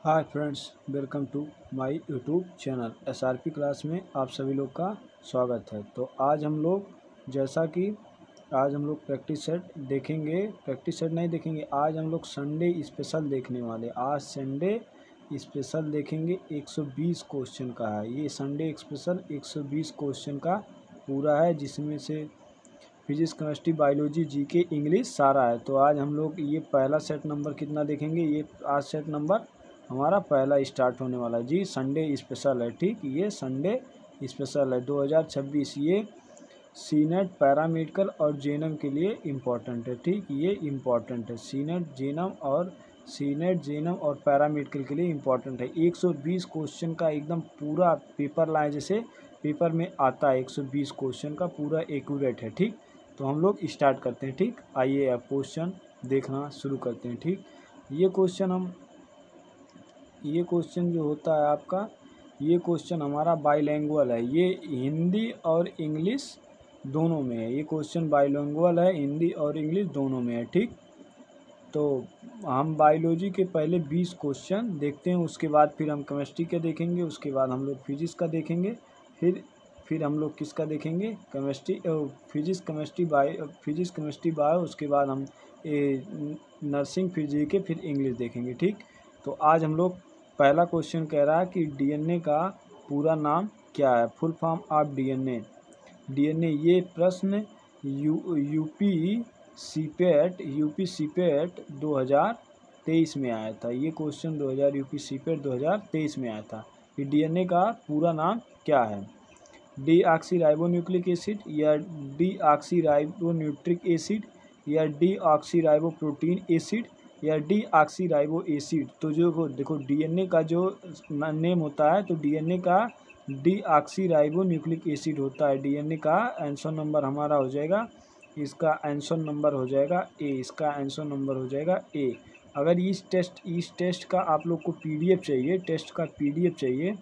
Hi friends, welcome to my YouTube channel SRP class में आप सभी लोग का स्वागत है। तो आज हम लोग प्रैक्टिस सेट देखेंगे। प्रैक्टिस सेट नहीं देखेंगे, आज हम लोग संडे स्पेशल देखने वाले। आज संडे स्पेशल देखेंगे। 120 क्वेश्चन का है ये संडे स्पेशल। 120 क्वेश्चन का पूरा है, जिसमें से physics, chemistry, biology, GK, English सारा है। तो आज हम लोग ये पहला सेट नंबर कितना देखेंगे। ये आज सेट नंबर हमारा पहला स्टार्ट होने वाला है जी। संडे स्पेशल है, ठीक। ये संडे स्पेशल है 2026। ये सीनेट, पैरामेडिकल और जेएनएम के लिए इम्पोर्टेंट है, ठीक। ये इम्पोर्टेंट है। सीनेट, जेएनएम और पैरामेडिकल के लिए इम्पोर्टेंट है। 120 क्वेश्चन का एकदम पूरा पेपर लाए, जैसे पेपर में आता है। 120 क्वेश्चन का पूरा एक्यूरेट है, ठीक। तो हम लोग स्टार्ट करते हैं, ठीक। आइए अब क्वेश्चन देखना शुरू करते हैं, ठीक। ये क्वेश्चन जो होता है आपका, ये क्वेश्चन हमारा बाइलैंग्वेज है। ये हिंदी और इंग्लिश दोनों में है। ये क्वेश्चन बाइलैंग्वेज है, हिंदी और इंग्लिश दोनों में है, ठीक। तो हम बायोलॉजी के पहले 20 क्वेश्चन देखते हैं, उसके बाद फिर हम केमिस्ट्री के देखेंगे, उसके बाद हम लोग फिजिक्स का देखेंगे, फिर हम लोग किसका देखेंगे, फिजिक्स, केमिस्ट्री, बायो, उसके बाद हम नर्सिंग, फिर जीके, फिर इंग्लिश देखेंगे, ठीक। तो आज हम लोग पहला क्वेश्चन कह रहा है कि डीएनए का पूरा नाम क्या है, फुल फॉर्म ऑफ डीएनए। ये प्रश्न यूपी सीपेट 2023 में आया था। ये क्वेश्चन यूपी सीपेट 2023 में आया था कि डीएनए का पूरा नाम क्या है। डीऑक्सीराइबोन्यूक्लिक एसिड, या डीऑक्सीराइबोन्यूट्रिक एसिड, या डीऑक्सीराइबोप्रोटीन एसिड, या डीऑक्सीराइबो एसिड। तो जो देखो डीएनए का जो नेम होता है, तो डीएनए का डीऑक्सीराइबोन्यूक्लिक एसिड होता है। डीएनए का आंसर नंबर हमारा हो जाएगा, इसका आंसर नंबर हो जाएगा ए। इसका आंसर नंबर हो जाएगा ए। अगर इस टेस्ट का आप लोग को पीडीएफ चाहिए, टेस्ट का पीडीएफ चाहिए,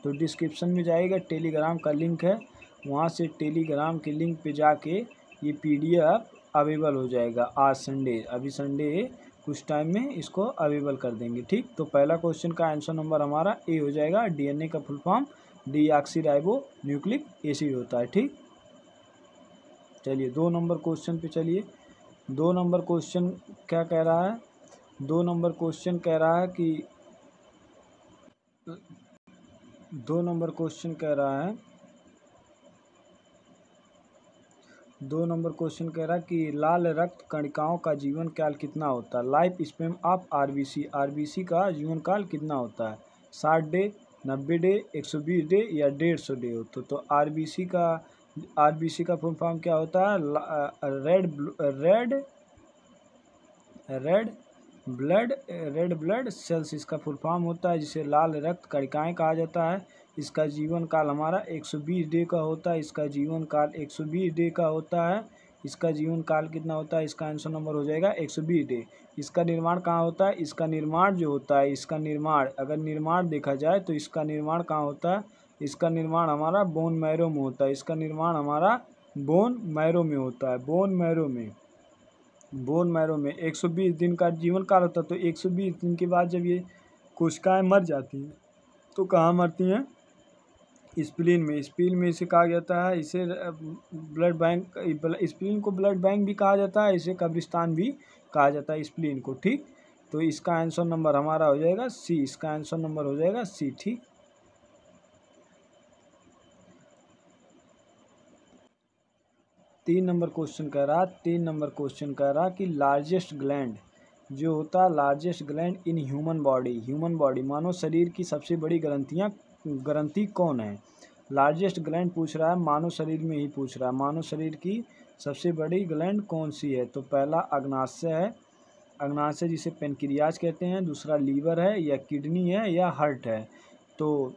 तो डिस्क्रिप्शन में जाएगा, टेलीग्राम का लिंक है, वहाँ से टेलीग्राम के लिंक पे जाके ये पीडीएफ अवेलेबल हो जाएगा। आज संडे, अभी संडे कुछ टाइम में इसको अवेलेबल कर देंगे, ठीक। तो पहला क्वेश्चन का आंसर नंबर हमारा ए हो जाएगा। डीएनए का full form deoxyribo nucleic acid होता है, ठीक। चलिए 2 नंबर क्वेश्चन पे चलिए। 2 नंबर क्वेश्चन क्या कह रहा है, 2 नंबर क्वेश्चन कह रहा है कि 2 नंबर क्वेश्चन कह रहा है 2 नंबर क्वेश्चन कह रहा है कि लाल रक्त कणिकाओं का जीवन काल कितना होता है। लाइफ स्पेन ऑफ आरबीसी का जीवन काल कितना होता है। 60 डे, 90 डे, 120 डे, या 150 डे होता। तो आरबीसी का फुल फॉर्म क्या होता है। रेड ब्लड सेल्स इसका फुल फॉर्म होता है, जिसे लाल रक्त कणिकाएं कहा जाता है। इसका जीवन काल हमारा 120 डे का होता है। इसका जीवन काल 120 डे का होता है। इसका जीवन काल कितना होता है, इसका आंसर नंबर हो जाएगा 120 डे। इसका निर्माण कहाँ होता है, इसका निर्माण जो होता है, इसका निर्माण अगर निर्माण देखा जाए तो इसका निर्माण कहाँ होता है, इसका निर्माण हमारा बोन मैरो में होता है। इसका निर्माण हमारा बोन मैरो में होता है। बोन मैरो में 120 दिन का जीवन काल होता है। तो 120 दिन के बाद जब ये कोशिकाएं मर जाती हैं, तो कहाँ मरती हैं, स्प्लीन में इसे कहा जाता है, इसे ब्लड बैंक, स्प्लीन को ब्लड बैंक भी कहा जाता है, इसे कब्रिस्तान भी कहा जाता है स्प्लीन को, ठीक। तो इसका आंसर नंबर हमारा हो जाएगा सी। इसका आंसर नंबर हो जाएगा सी, ठीक। 3 नंबर क्वेश्चन कह रहा कि लार्जेस्ट ग्लैंड जो होता है, largest gland in human body मानव शरीर की सबसे बड़ी ग्रंथि कौन है। लार्जेस्ट ग्लैंड पूछ रहा है, मानव शरीर में ही पूछ रहा है। मानव शरीर की सबसे बड़ी ग्लैंड कौन सी है। तो पहला अग्नाशय है, अग्नाशय जिसे पेनक्रियाज कहते हैं। दूसरा लीवर है, या किडनी है, या हार्ट है। तो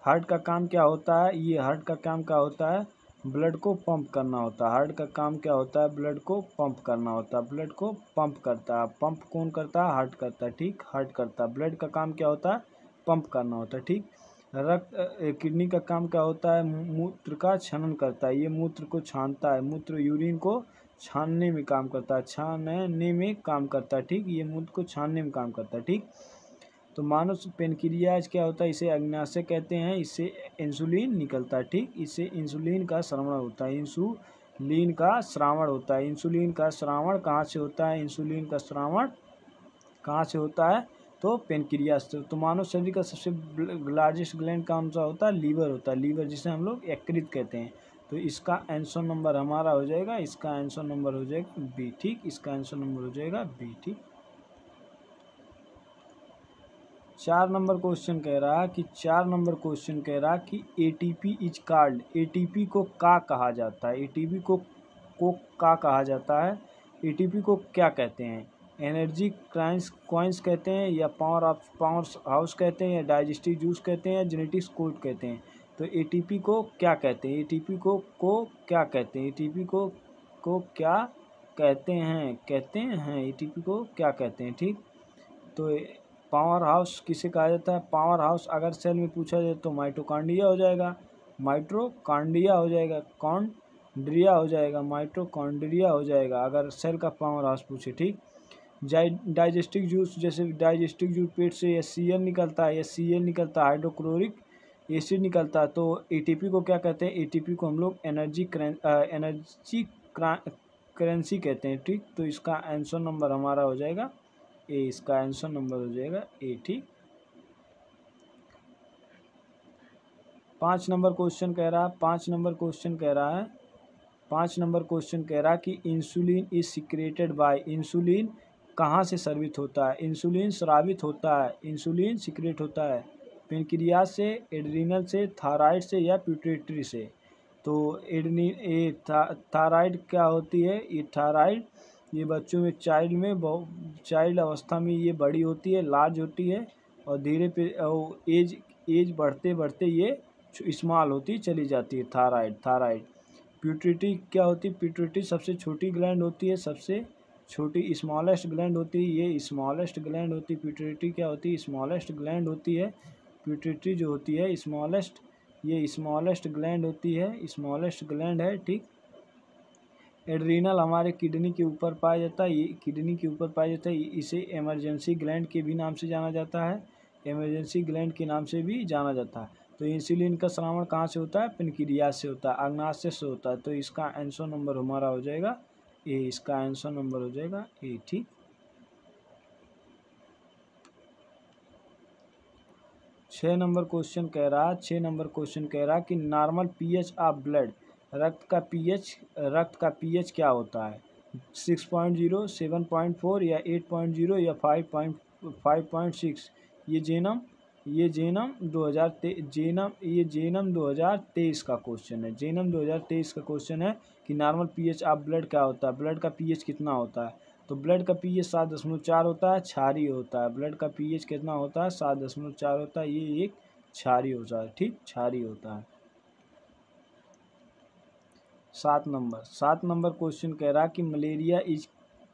हार्ट का काम क्या होता है, ये हार्ट का काम क्या होता है, ब्लड को पंप करना होता है। हार्ट का काम क्या होता है, ब्लड को पंप करना होता है। ब्लड को पंप करता है। पंप कौन करता है, हार्ट करता है, ठीक। हार्ट करता है। ब्लड का काम क्या होता है, पंप करना होता है, ठीक। किडनी का काम क्या होता है, मूत्र का छनन करता है। ये मूत्र को छानता है, मूत्र यूरिन को छानने में काम करता है, ठीक। ये मूत्र को छानने में काम करता है, ठीक। तो मानव पेनक्रियाज क्या होता है, इसे अग्नाशय कहते हैं, इससे इंसुलिन निकलता है, ठीक, इससे इंसुलिन का श्रवण होता है, इंसुलिन का श्रावण होता है। इंसुलिन का श्रावण कहाँ से होता है, इंसुलिन का श्रावण कहाँ से होता है, तो पेनक्रियाज से। तो मानव शरीर का सबसे लार्जेस्ट ग्लैंड कौन सा होता है, लीवर होता है, लीवर जिसे हम लोग यकृत कहते हैं। तो इसका आंसर नंबर हमारा हो जाएगा, इसका आंसर नंबर हो जाएगा बी, ठीक, इसका आंसर नंबर हो जाएगा बी, ठीक। 4 नंबर क्वेश्चन कह रहा कि 4 नंबर क्वेश्चन कह रहा कि एटीपी इज कॉल्ड, एटीपी को का कहा जाता है, एटीपी को का कहा जाता है, एटीपी को क्या कहते हैं, एनर्जी कॉइन्स कहते हैं, या पावर हाउस कहते हैं, या डाइजेस्टिव जूस कहते हैं, या जेनेटिक्स कोड कहते हैं। तो एटीपी को क्या कहते हैं, एटीपी को क्या कहते हैं, एटीपी को क्या कहते हैं, एटीपी को क्या कहते हैं, ठीक। तो पावर हाउस किसे कहा जाता है, पावर हाउस अगर सेल में पूछा जाए तो माइटोकॉन्ड्रिया हो जाएगा, माइट्रोकॉन्ड्रिया हो जाएगा, कॉन्ड्रिया हो जाएगा, माइटोकॉन्ड्रिया हो जाएगा अगर सेल का पावर हाउस पूछे, ठीक। डाइजेस्टिव जूस, जैसे डाइजेस्टिव जूस पेट से HCl निकलता है, HCl निकलता है, हाइड्रोक्लोरिक एसिड निकलता है। तो एटीपी को क्या कहते हैं, एटीपी को हम लोग एनर्जी करेंसी कहते हैं, ठीक। तो इसका आंसर नंबर हमारा हो जाएगा ए, इसका आंसर नंबर हो जाएगा ए, ठीक। 5 नंबर क्वेश्चन कह रहा है, 5 नंबर क्वेश्चन कह रहा है, 5 नंबर क्वेश्चन कह रहा है कि insulin is secreted by, insulin कहाँ से स्रावित होता है, इंसुलिन स्रावित होता है, इंसुलिन सिक्रेट होता है पेनक्रियाज से, एड्रीनल से, थायराइड से, या पिट्यूटरी से। तो थायराइड क्या होती है, ये थायराइड ये बच्चों में चाइल्ड अवस्था में ये बड़ी होती है, लार्ज होती है, और धीरे पे एज बढ़ते बढ़ते ये स्मॉल होती चली जाती है, थायराइड। पिट्यूटरी क्या होती है, पिट्यूटरी सबसे छोटी ग्लैंड होती है, सबसे छोटी स्मॉलेस्ट ग्लैंड होती है, ये स्मॉलेस्ट ग्लैंड होती है। पिट्यूटरी क्या होती है, स्मॉलेस्ट ग्लैंड होती है, पिट्यूटरी जो होती है स्मॉलेस्ट, ये स्मॉलेस्ट ग्लैंड होती है, स्मॉलेस्ट ग्लैंड है, ठीक। एड्रीनल हमारे किडनी के ऊपर पाया जाता है, ये किडनी के ऊपर पाया जाता है, इसे इमरजेंसी ग्लैंड के भी नाम से जाना जाता है, इमरजेंसी ग्लैंड के नाम से भी जाना जाता है। तो इंसुलिन का श्रावण कहाँ से होता है, पेनक्रियाज से होता है, अग्नाशय से होता है। तो इसका आंसर नंबर हमारा हो जाएगा ए, इसका आंसर नंबर हो जाएगा ए, ठीक। 6 नंबर क्वेश्चन कह रहा, 6 नंबर क्वेश्चन कह रहा कि नॉर्मल पीएच ऑफ ब्लड, रक्त का पीएच क्या होता है, 6.0, 7.4, या 8.0, या 5.6। ये जेनम 2023 का क्वेश्चन है, जेनम 2023 का क्वेश्चन है कि नॉर्मल पीएच ऑफ ब्लड क्या होता है, ब्लड का पीएच कितना होता है। तो ब्लड का पीएच 7.4 होता है, क्षारीय होता है। ब्लड का पीएच कितना होता है, 7.4 होता है, ये एक क्षारीय होता है, ठीक, क्षारीय होता है। 7 नंबर क्वेश्चन कह रहा कि malaria is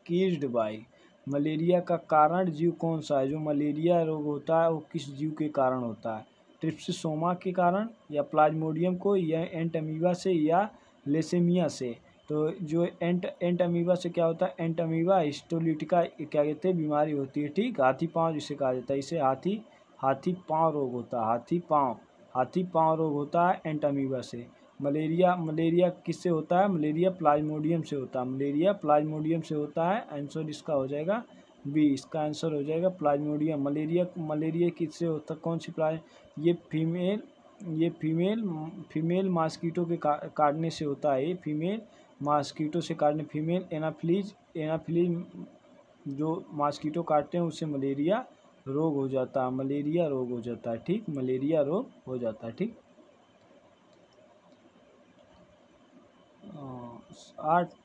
caused by, malaria का कारण जीव कौन सा है, जो मलेरिया रोग होता है वो किस जीव के कारण होता है, ट्रिप्सिसोमा के कारण, या प्लाज्मोडियम को, या एंट अमीबा से, या लेसेमिया से। तो जो एंट अमीबा से क्या होता है, एंट अमीबा हिस्टोलिटिका क्या कहते हैं, बीमारी होती है, ठीक, हाथी पाँव जिसे कहा जाता है, इसे हाथी पाँव रोग होता है, हाथी पाँव रोग होता है एंट अमीबा से। मलेरिया किससे होता है, मलेरिया प्लाज्मोडियम से होता है, मलेरिया प्लाज्मोडियम से होता है। आंसर इसका हो जाएगा बी, इसका आंसर हो जाएगा प्लाज्मोडियम। मलेरिया किससे होता है, कौन सी ये फीमेल मॉस्किटो के काटने से होता है, ये फीमेल मॉस्किटो से काटने, फीमेल एनाफिलीज जो मॉस्किटो काटते हैं उससे मलेरिया रोग हो जाता है, ठीक, मलेरिया रोग हो जाता है, ठीक।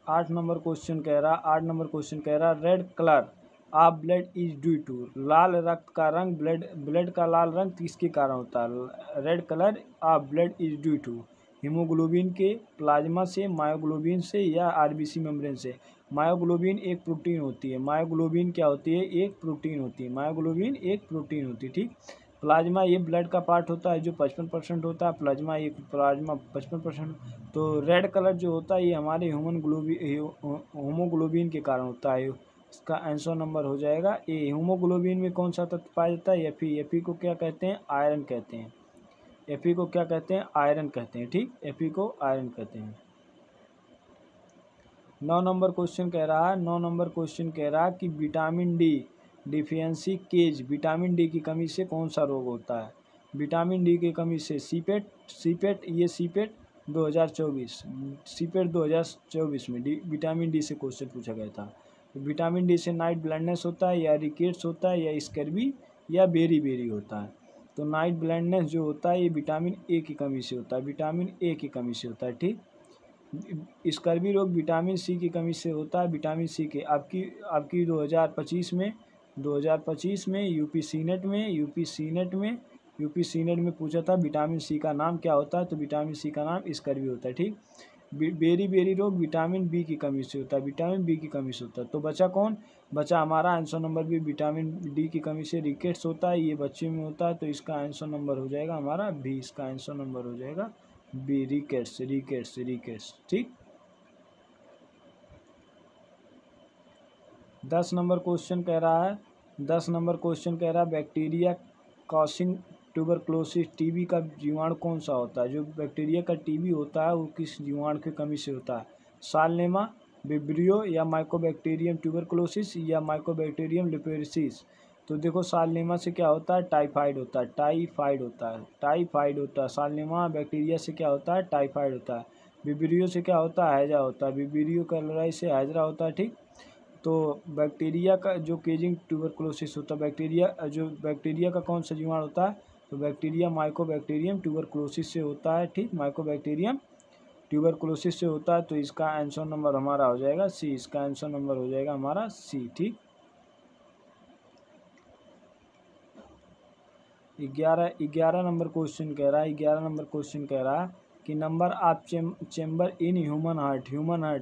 8 नंबर क्वेश्चन कह रहा red colour of blood is due to, लाल रक्त का रंग, ब्लड का लाल रंग किसके कारण होता है, red colour of blood is due to haemoglobin के, प्लाज्मा से, मायोग्लोबिन से, या आरबीसी मेम्ब्रेन से। मायोग्लोबिन एक प्रोटीन होती है, मायोग्लोबिन क्या होती है, एक प्रोटीन होती है, मायोग्लोबिन एक प्रोटीन होती है, ठीक। प्लाज्मा ये ब्लड का पार्ट होता है जो 55% होता है, प्लाज्मा 55%। तो रेड कलर जो होता है ये हमारे होमोग्लोबिन के कारण होता है, इसका आंसर नंबर हो जाएगा ए। हीमोग्लोबिन में कौन सा तत्व पाया जाता है? एफी को क्या कहते हैं? आयरन कहते हैं। एफी को क्या कहते हैं? आयरन कहते हैं। ठीक, एफी को आयरन कहते हैं। 9 नंबर क्वेश्चन कह रहा है, 9 नंबर क्वेश्चन कह रहा है कि vitamin D deficiency causes, vitamin D की कमी से कौन सा रोग होता है? विटामिन डी की कमी से सीपेट ये सीपेट 2024 सीपेट 2024 में विटामिन डी से क्वेश्चन पूछा गया था। तो विटामिन डी से नाइट ब्लाइंडनेस होता है, या रिकेट्स होता है, या स्कर्वी, या बेरी होता है। तो नाइट ब्लाइंडनेस जो होता है ये विटामिन ए की कमी से होता है, विटामिन ए की कमी से होता है। ठीक, स्कर्वी रोग विटामिन सी की कमी से होता है, विटामिन सी के। आपकी 2025 में यूपी सीनेट में पूछा था विटामिन सी का नाम क्या होता है? तो विटामिन सी का नाम स्कर्वी होता है। ठीक, बेरी रोग विटामिन बी की कमी से होता है, विटामिन बी की कमी से होता है। तो बचा कौन? बचा हमारा answer number B, vitamin D की कमी से रिकेट्स होता है, ये बच्चे में होता है। तो इसका आंसर नंबर हो जाएगा हमारा बी, इसका आंसर नंबर हो जाएगा बी, रिकेट्स। ठीक, 10 नंबर क्वेश्चन कह रहा है बैक्टीरिया कॉसिंग ट्यूबरक्लोसिस, टीबी का जीवाणु कौन सा होता है? जो बैक्टीरिया का टीबी होता है वो किस जीवाणु की कमी से होता है? साल्नेमा, विब्रियो, या माइकोबैक्टीरियम ट्यूबरक्लोसिस, या माइकोबैक्टीरियम लिपेरिसिस। तो देखो साल्नेमा से क्या होता है? टाइफाइड होता है। साल्नेमा बैक्टीरिया से क्या होता है? टाइफाइड होता है। विब्रियो से क्या होता है? हैजा होता है। विब्रियो कैलोराई से हैजरा होता है। ठीक, तो बैक्टीरिया का जो केजिंग ट्यूबरक्लोसिस होता है, बैक्टीरिया का कौन सा जीवाणु होता है? तो बैक्टीरिया माइकोबैक्टीरियम ट्यूबरक्लोसिस से होता है। ठीक, माइकोबैक्टीरियम ट्यूबरक्लोसिस से होता है। तो इसका आंसर नंबर हमारा हो जाएगा सी, इसका आंसर नंबर हो जाएगा हमारा सी। ठीक, 11 नंबर क्वेश्चन कह रहा है कि number of chamber in human heart,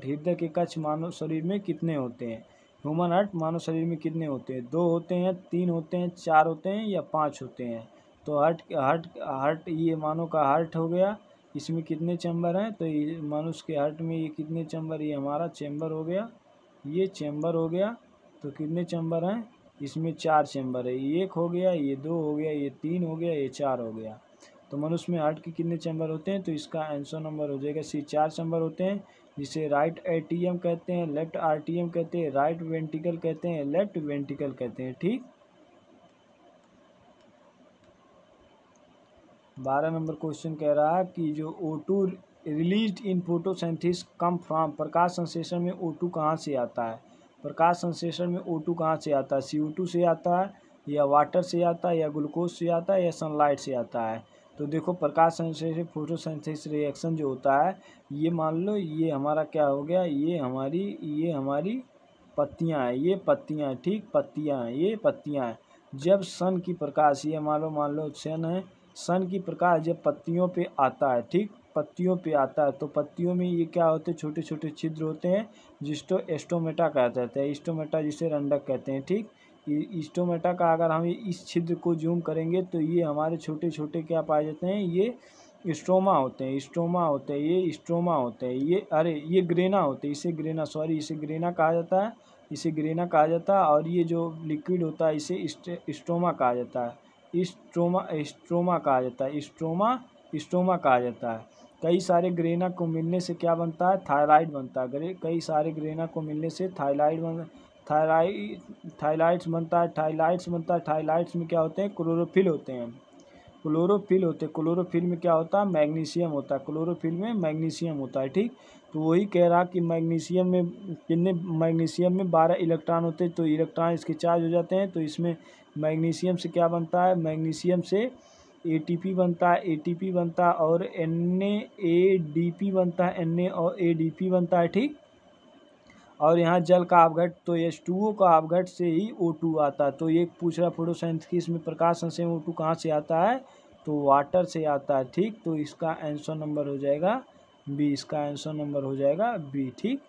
हृदय के कक्ष मानव शरीर में कितने होते हैं? ह्यूमन हार्ट मानव शरीर में कितने होते हैं? 2 होते हैं, 3 होते हैं, 4 होते हैं, या 5 होते हैं? तो हार्ट ये मानव का हार्ट हो गया, इसमें कितने चैम्बर हैं? तो ये मनुष्य के हार्ट में ये कितने चैम्बर? ये हमारा चैम्बर हो गया, ये चैम्बर हो गया। तो कितने चैम्बर हैं? इसमें 4 चैम्बर है, ये 1 हो गया, ये 2 हो गया, ये 3 हो गया, ये 4 हो गया। तो मनुष्य में हार्ट के कितने चैम्बर होते हैं? तो इसका आंसर नंबर हो जाएगा सी, 4 चैम्बर होते हैं, जिसे राइट एट्रियम कहते हैं, लेफ्ट आर्टियम कहते हैं, राइट वेंट्रिकल कहते हैं, लेफ्ट वेंट्रिकल कहते हैं। ठीक, 12 नंबर क्वेश्चन कह रहा है कि जो O2 released in photosynthesis come from, प्रकाश संश्लेषण में O2 कहाँ से आता है? प्रकाश संश्लेषण में O2 कहाँ से आता है? CO2 से आता है, या वाटर से आता है, या ग्लूकोज से आता है, या सनलाइट से आता है? तो देखो प्रकाश संश्लेषण फोटोसिंथेसिस रिएक्शन जो होता है, ये मान लो ये हमारा क्या हो गया, ये हमारी पत्तियाँ हैं, ये पत्तियाँ हैं। ठीक, पत्तियाँ हैं, ये पत्तियाँ हैं। जब सन की प्रकाश, ये मान लो सन है, सन की प्रकाश जब पत्तियों पे आता है, ठीक, पत्तियों पे आता है, तो पत्तियों में ये क्या होते हैं? छोटे छोटे छिद्र होते हैं, जिसको एस्टोमेटा कहा जाता है, एस्टोमेटा जिसे रंडक कहते हैं। ठीक, एस्टोमेटा का अगर हम इस छिद्र को जूम करेंगे तो ये हमारे छोटे छोटे क्या पाए जाते हैं? ये स्ट्रोमा होते हैं, ये स्ट्रोमा होते हैं, ये ग्रेना होते हैं, इसे ग्रेना कहा जाता है, और ये जो लिक्विड होता है इसे स्ट्रोमा कहा जाता है, स्ट्रोमा कहा जाता है। कई सारे ग्रेना को मिलने से क्या बनता है? थायराइड बनता है। कई सारे ग्रेना को मिलने से थाइलाइड्स बनता है। थाइलाइड्स में क्या होते हैं? क्लोरोफिल होते हैं। क्लोरोफिल में क्या होता है? मैग्नीशियम होता है। क्लोरोफिल में मैग्नीशियम होता है। ठीक, तो वही कह रहा कि मैग्नीशियम में 12 इलेक्ट्रॉन होते हैं, तो इलेक्ट्रॉन इसके चार्ज हो जाते हैं। तो इसमें मैग्नीशियम से क्या बनता है? मैग्नीशियम से एटीपी बनता है, और NAADP बनता है, Na और ADP बनता है। ठीक, और यहाँ जल का अपघट, तो H2O का अपघट से ही O2 आता है। तो ये पूछ रहा फोटोसिंथेसिस में प्रकाश संश्लेषण में O2 कहाँ से आता है? तो वाटर से आता है। ठीक, तो इसका आंसर नंबर हो जाएगा बी, इसका आंसर नंबर हो जाएगा बी। ठीक,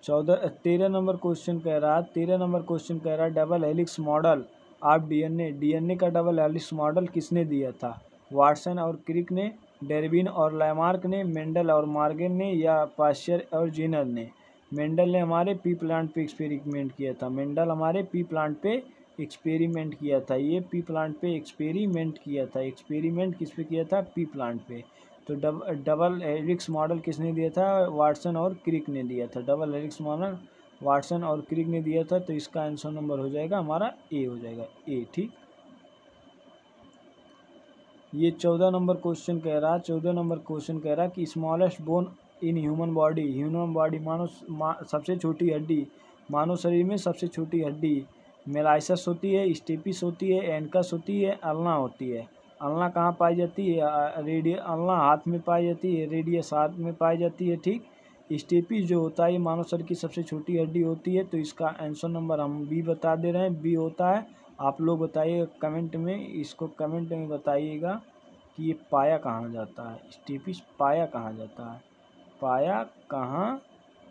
13 नंबर क्वेश्चन कह रहा है double helix model of DNA का डबल हेलिक्स मॉडल किसने दिया था? वाटसन और क्रिक ने, डार्विन और लैमार्क ने, मेंडल और मॉर्गन ने, या पाश्चर और जेनर ने? मेंडल ने हमारे पी प्लांट पे एक्सपेरिमेंट किया था। मेंडल हमारे पी प्लांट पे एक्सपेरिमेंट किया था। ये पी प्लांट पे एक्सपेरिमेंट किया था। एक्सपेरिमेंट किस पे किया था? पी प्लांट पे। तो डबल हेलिक्स मॉडल किसने दिया था? वाटसन और क्रिक ने दिया था। डबल हेलिक्स मॉडल वाटसन और क्रिक ने दिया था। तो इसका आंसर नंबर हो जाएगा हमारा ए, हो जाएगा ए। ठीक, ये 14 नंबर क्वेश्चन कह रहा, 14 नंबर क्वेश्चन कह रहा कि स्मॉलेस्ट बोन इन ह्यूमन बॉडी, ह्यूमन बॉडी सबसे छोटी हड्डी, मानव शरीर में सबसे छोटी हड्डी मेलाइसस होती है, स्टेपिस होती है, एनकस होती है, अल्ना होती है। अल्ना कहाँ पाई जाती है? अल्ना हाथ में पाई जाती है, रेडियस हाथ में पाई जाती है। ठीक, स्टेपिस जो होता है ये मानव शरीर की सबसे छोटी हड्डी होती है। तो इसका आंसर नंबर हम बी बता दे रहे हैं, बी होता है। आप लोग बताइए कमेंट में, इसको कमेंट में बताइएगा कि ये पाया कहाँ जाता है? स्टेपिस पाया कहाँ जाता है? पाया कहाँ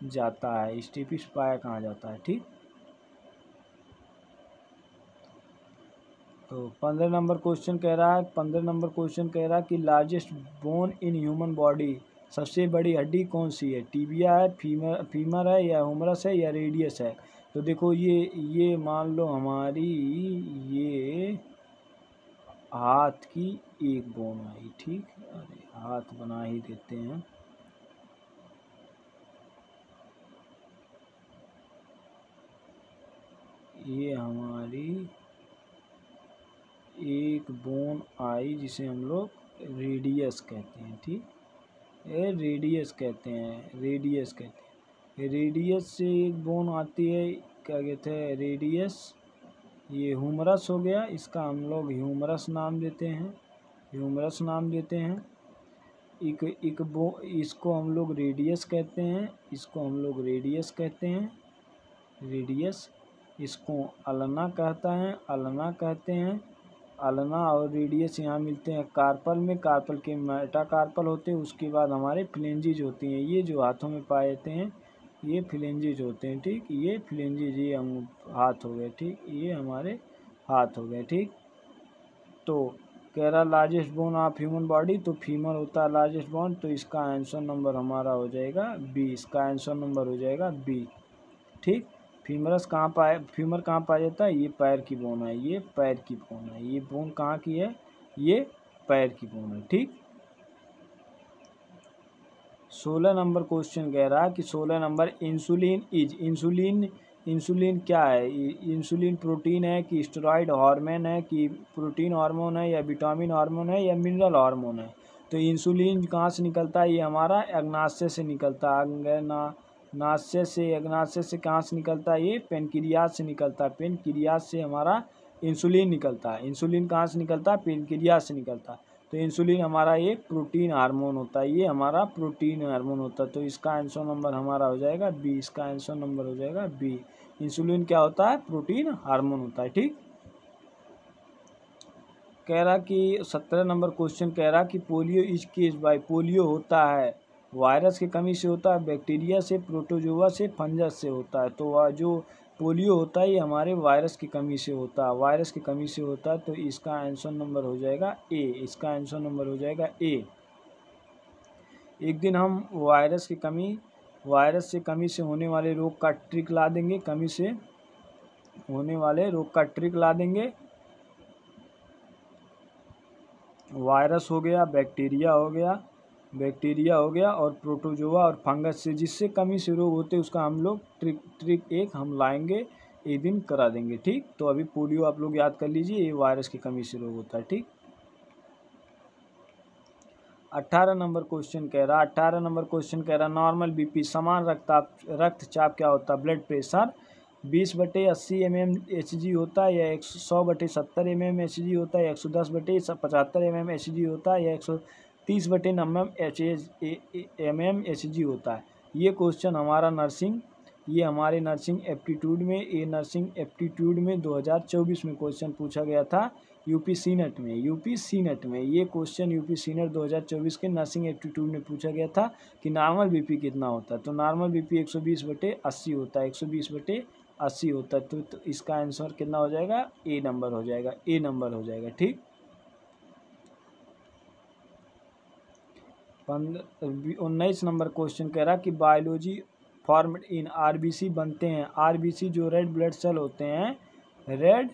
जाता है? स्टेपिस पाया कहाँ जाता है? ठीक, तो 15 नंबर क्वेश्चन कह रहा है, 15 नंबर क्वेश्चन कह रहा है कि लार्जेस्ट बोन इन ह्यूमन बॉडी, सबसे बड़ी हड्डी कौन सी है? टीबिया है, फीमर है, या हुमरस है, या रेडियस है? तो देखो ये मान लो हमारी ये हाथ की एक बोन आई। ठीक, अरे हाथ बना ही देते हैं। ये हमारी एक बोन आई जिसे हम लोग रेडियस कहते हैं। ठीक, ये रेडियस कहते हैं, रेडियस कहते हैं। रेडियस से एक बोन आती है, क्या कहते हैं? रेडियस। ये ह्यूमरस हो गया, इसका हम लोग ह्यूमरस नाम देते हैं, ह्यूमरस नाम देते हैं। इसको हम लोग रेडियस कहते हैं, इसको हम लोग रेडियस कहते हैं, रेडियस। इसको अल्ना कहता है, अल्ना कहते हैं। अल्ना और रेडियस यहाँ मिलते हैं कार्पल में, कार्पल के मेटाकार्पल होते हैं। उसके बाद हमारे फ्लेंजिज होती हैं, ये जो हाथों में पाए जाते हैं ये फ्लेंजिज होते हैं। ठीक, ये फ्लेंजिज, ये हम हाथ हो गए। ठीक, ये हमारे हाथ हो गए। ठीक, तो कह रहा largest bone of human body, तो फीमर होता है लार्जेस्ट बोन। तो इसका आंसर नंबर हमारा हो जाएगा बी, इसका आंसर नंबर हो जाएगा बी। ठीक, फीमर कहाँ पाया जाता है? ये पैर की बोन है, ये पैर की बोन है। ये बोन कहाँ की है? ये पैर की बोन है। ठीक, 16 नंबर क्वेश्चन कह रहा है कि 16 नंबर इंसुलिन क्या है? इंसुलिन प्रोटीन है कि स्टेरॉइड हार्मोन है कि प्रोटीन हार्मोन है या विटामिन हार्मोन है या मिनरल हार्मोन है? तो इंसुलिन कहाँ से निकलता है? ये हमारा अग्नाशय से निकलता है। अग्नाशय से कहाँ से निकलता है? ये पेनक्रियाज से निकलता है। पेनक्रियाज से हमारा इंसुलिन निकलता है। इंसुलिन कहाँ से निकलता है? पेनक्रियाज से निकलता है। तो इंसुलिन हमारा एक प्रोटीन हार्मोन होता है, ये हमारा प्रोटीन हार्मोन होता है। तो इसका आंसर नंबर हमारा हो जाएगा बी, इसका आंसर नंबर हो जाएगा बी। इंसुलिन क्या होता है? प्रोटीन हार्मोन होता है। ठीक, कह रहा कि 17 नंबर क्वेश्चन कह रहा कि polio is case by, polio होता है वायरस की कमी से होता है, बैक्टीरिया से, प्रोटोजोआ से, फंगस से होता है? तो जो पोलियो होता है ये हमारे वायरस की कमी से होता है, वायरस की कमी से होता है। तो इसका आंसर नंबर हो जाएगा ए, इसका आंसर नंबर हो जाएगा ए। एक दिन हम वायरस से कमी से होने वाले रोग का ट्रिक ला देंगे, कमी से होने वाले रोग का ट्रिक ला देंगे। वायरस हो गया, बैक्टीरिया हो गया और प्रोटोजोआ और फंगस से, जिससे कमी से रोग होते हैं उसका हम लोग ट्रिक एक हम लाएंगे, एक दिन करा देंगे। ठीक, तो अभी पोलियो आप लोग याद कर लीजिए, ये वायरस की कमी से रोग होता है। ठीक, 18 नंबर क्वेश्चन कह रहा नॉर्मल बीपी, समान रक्तचाप क्या होता है? ब्लड प्रेशर 20/80 mmHg होता है, या 100/70 mmHg होता है, या 110/75 mmHg होता है, या 130/90 mmHg होता है? ये क्वेश्चन हमारे नर्सिंग एप्टीट्यूड में 2024 में क्वेश्चन पूछा गया था यूपी सीनेट में। ये क्वेश्चन यूपी सीनेट 2024 के नर्सिंग एप्टीट्यूड में पूछा गया था कि नॉर्मल बीपी कितना होता है? तो नॉर्मल बीपी 120/80 होता है, 120/80 होता है। तो इसका आंसर कितना हो जाएगा? ए नंबर हो जाएगा, ए नंबर हो जाएगा। ठीक, 19 नंबर क्वेश्चन कह रहा कि बायोलॉजी फॉर्म्ड इन आरबीसी बनते हैं। आरबीसी जो रेड ब्लड सेल होते हैं, रेड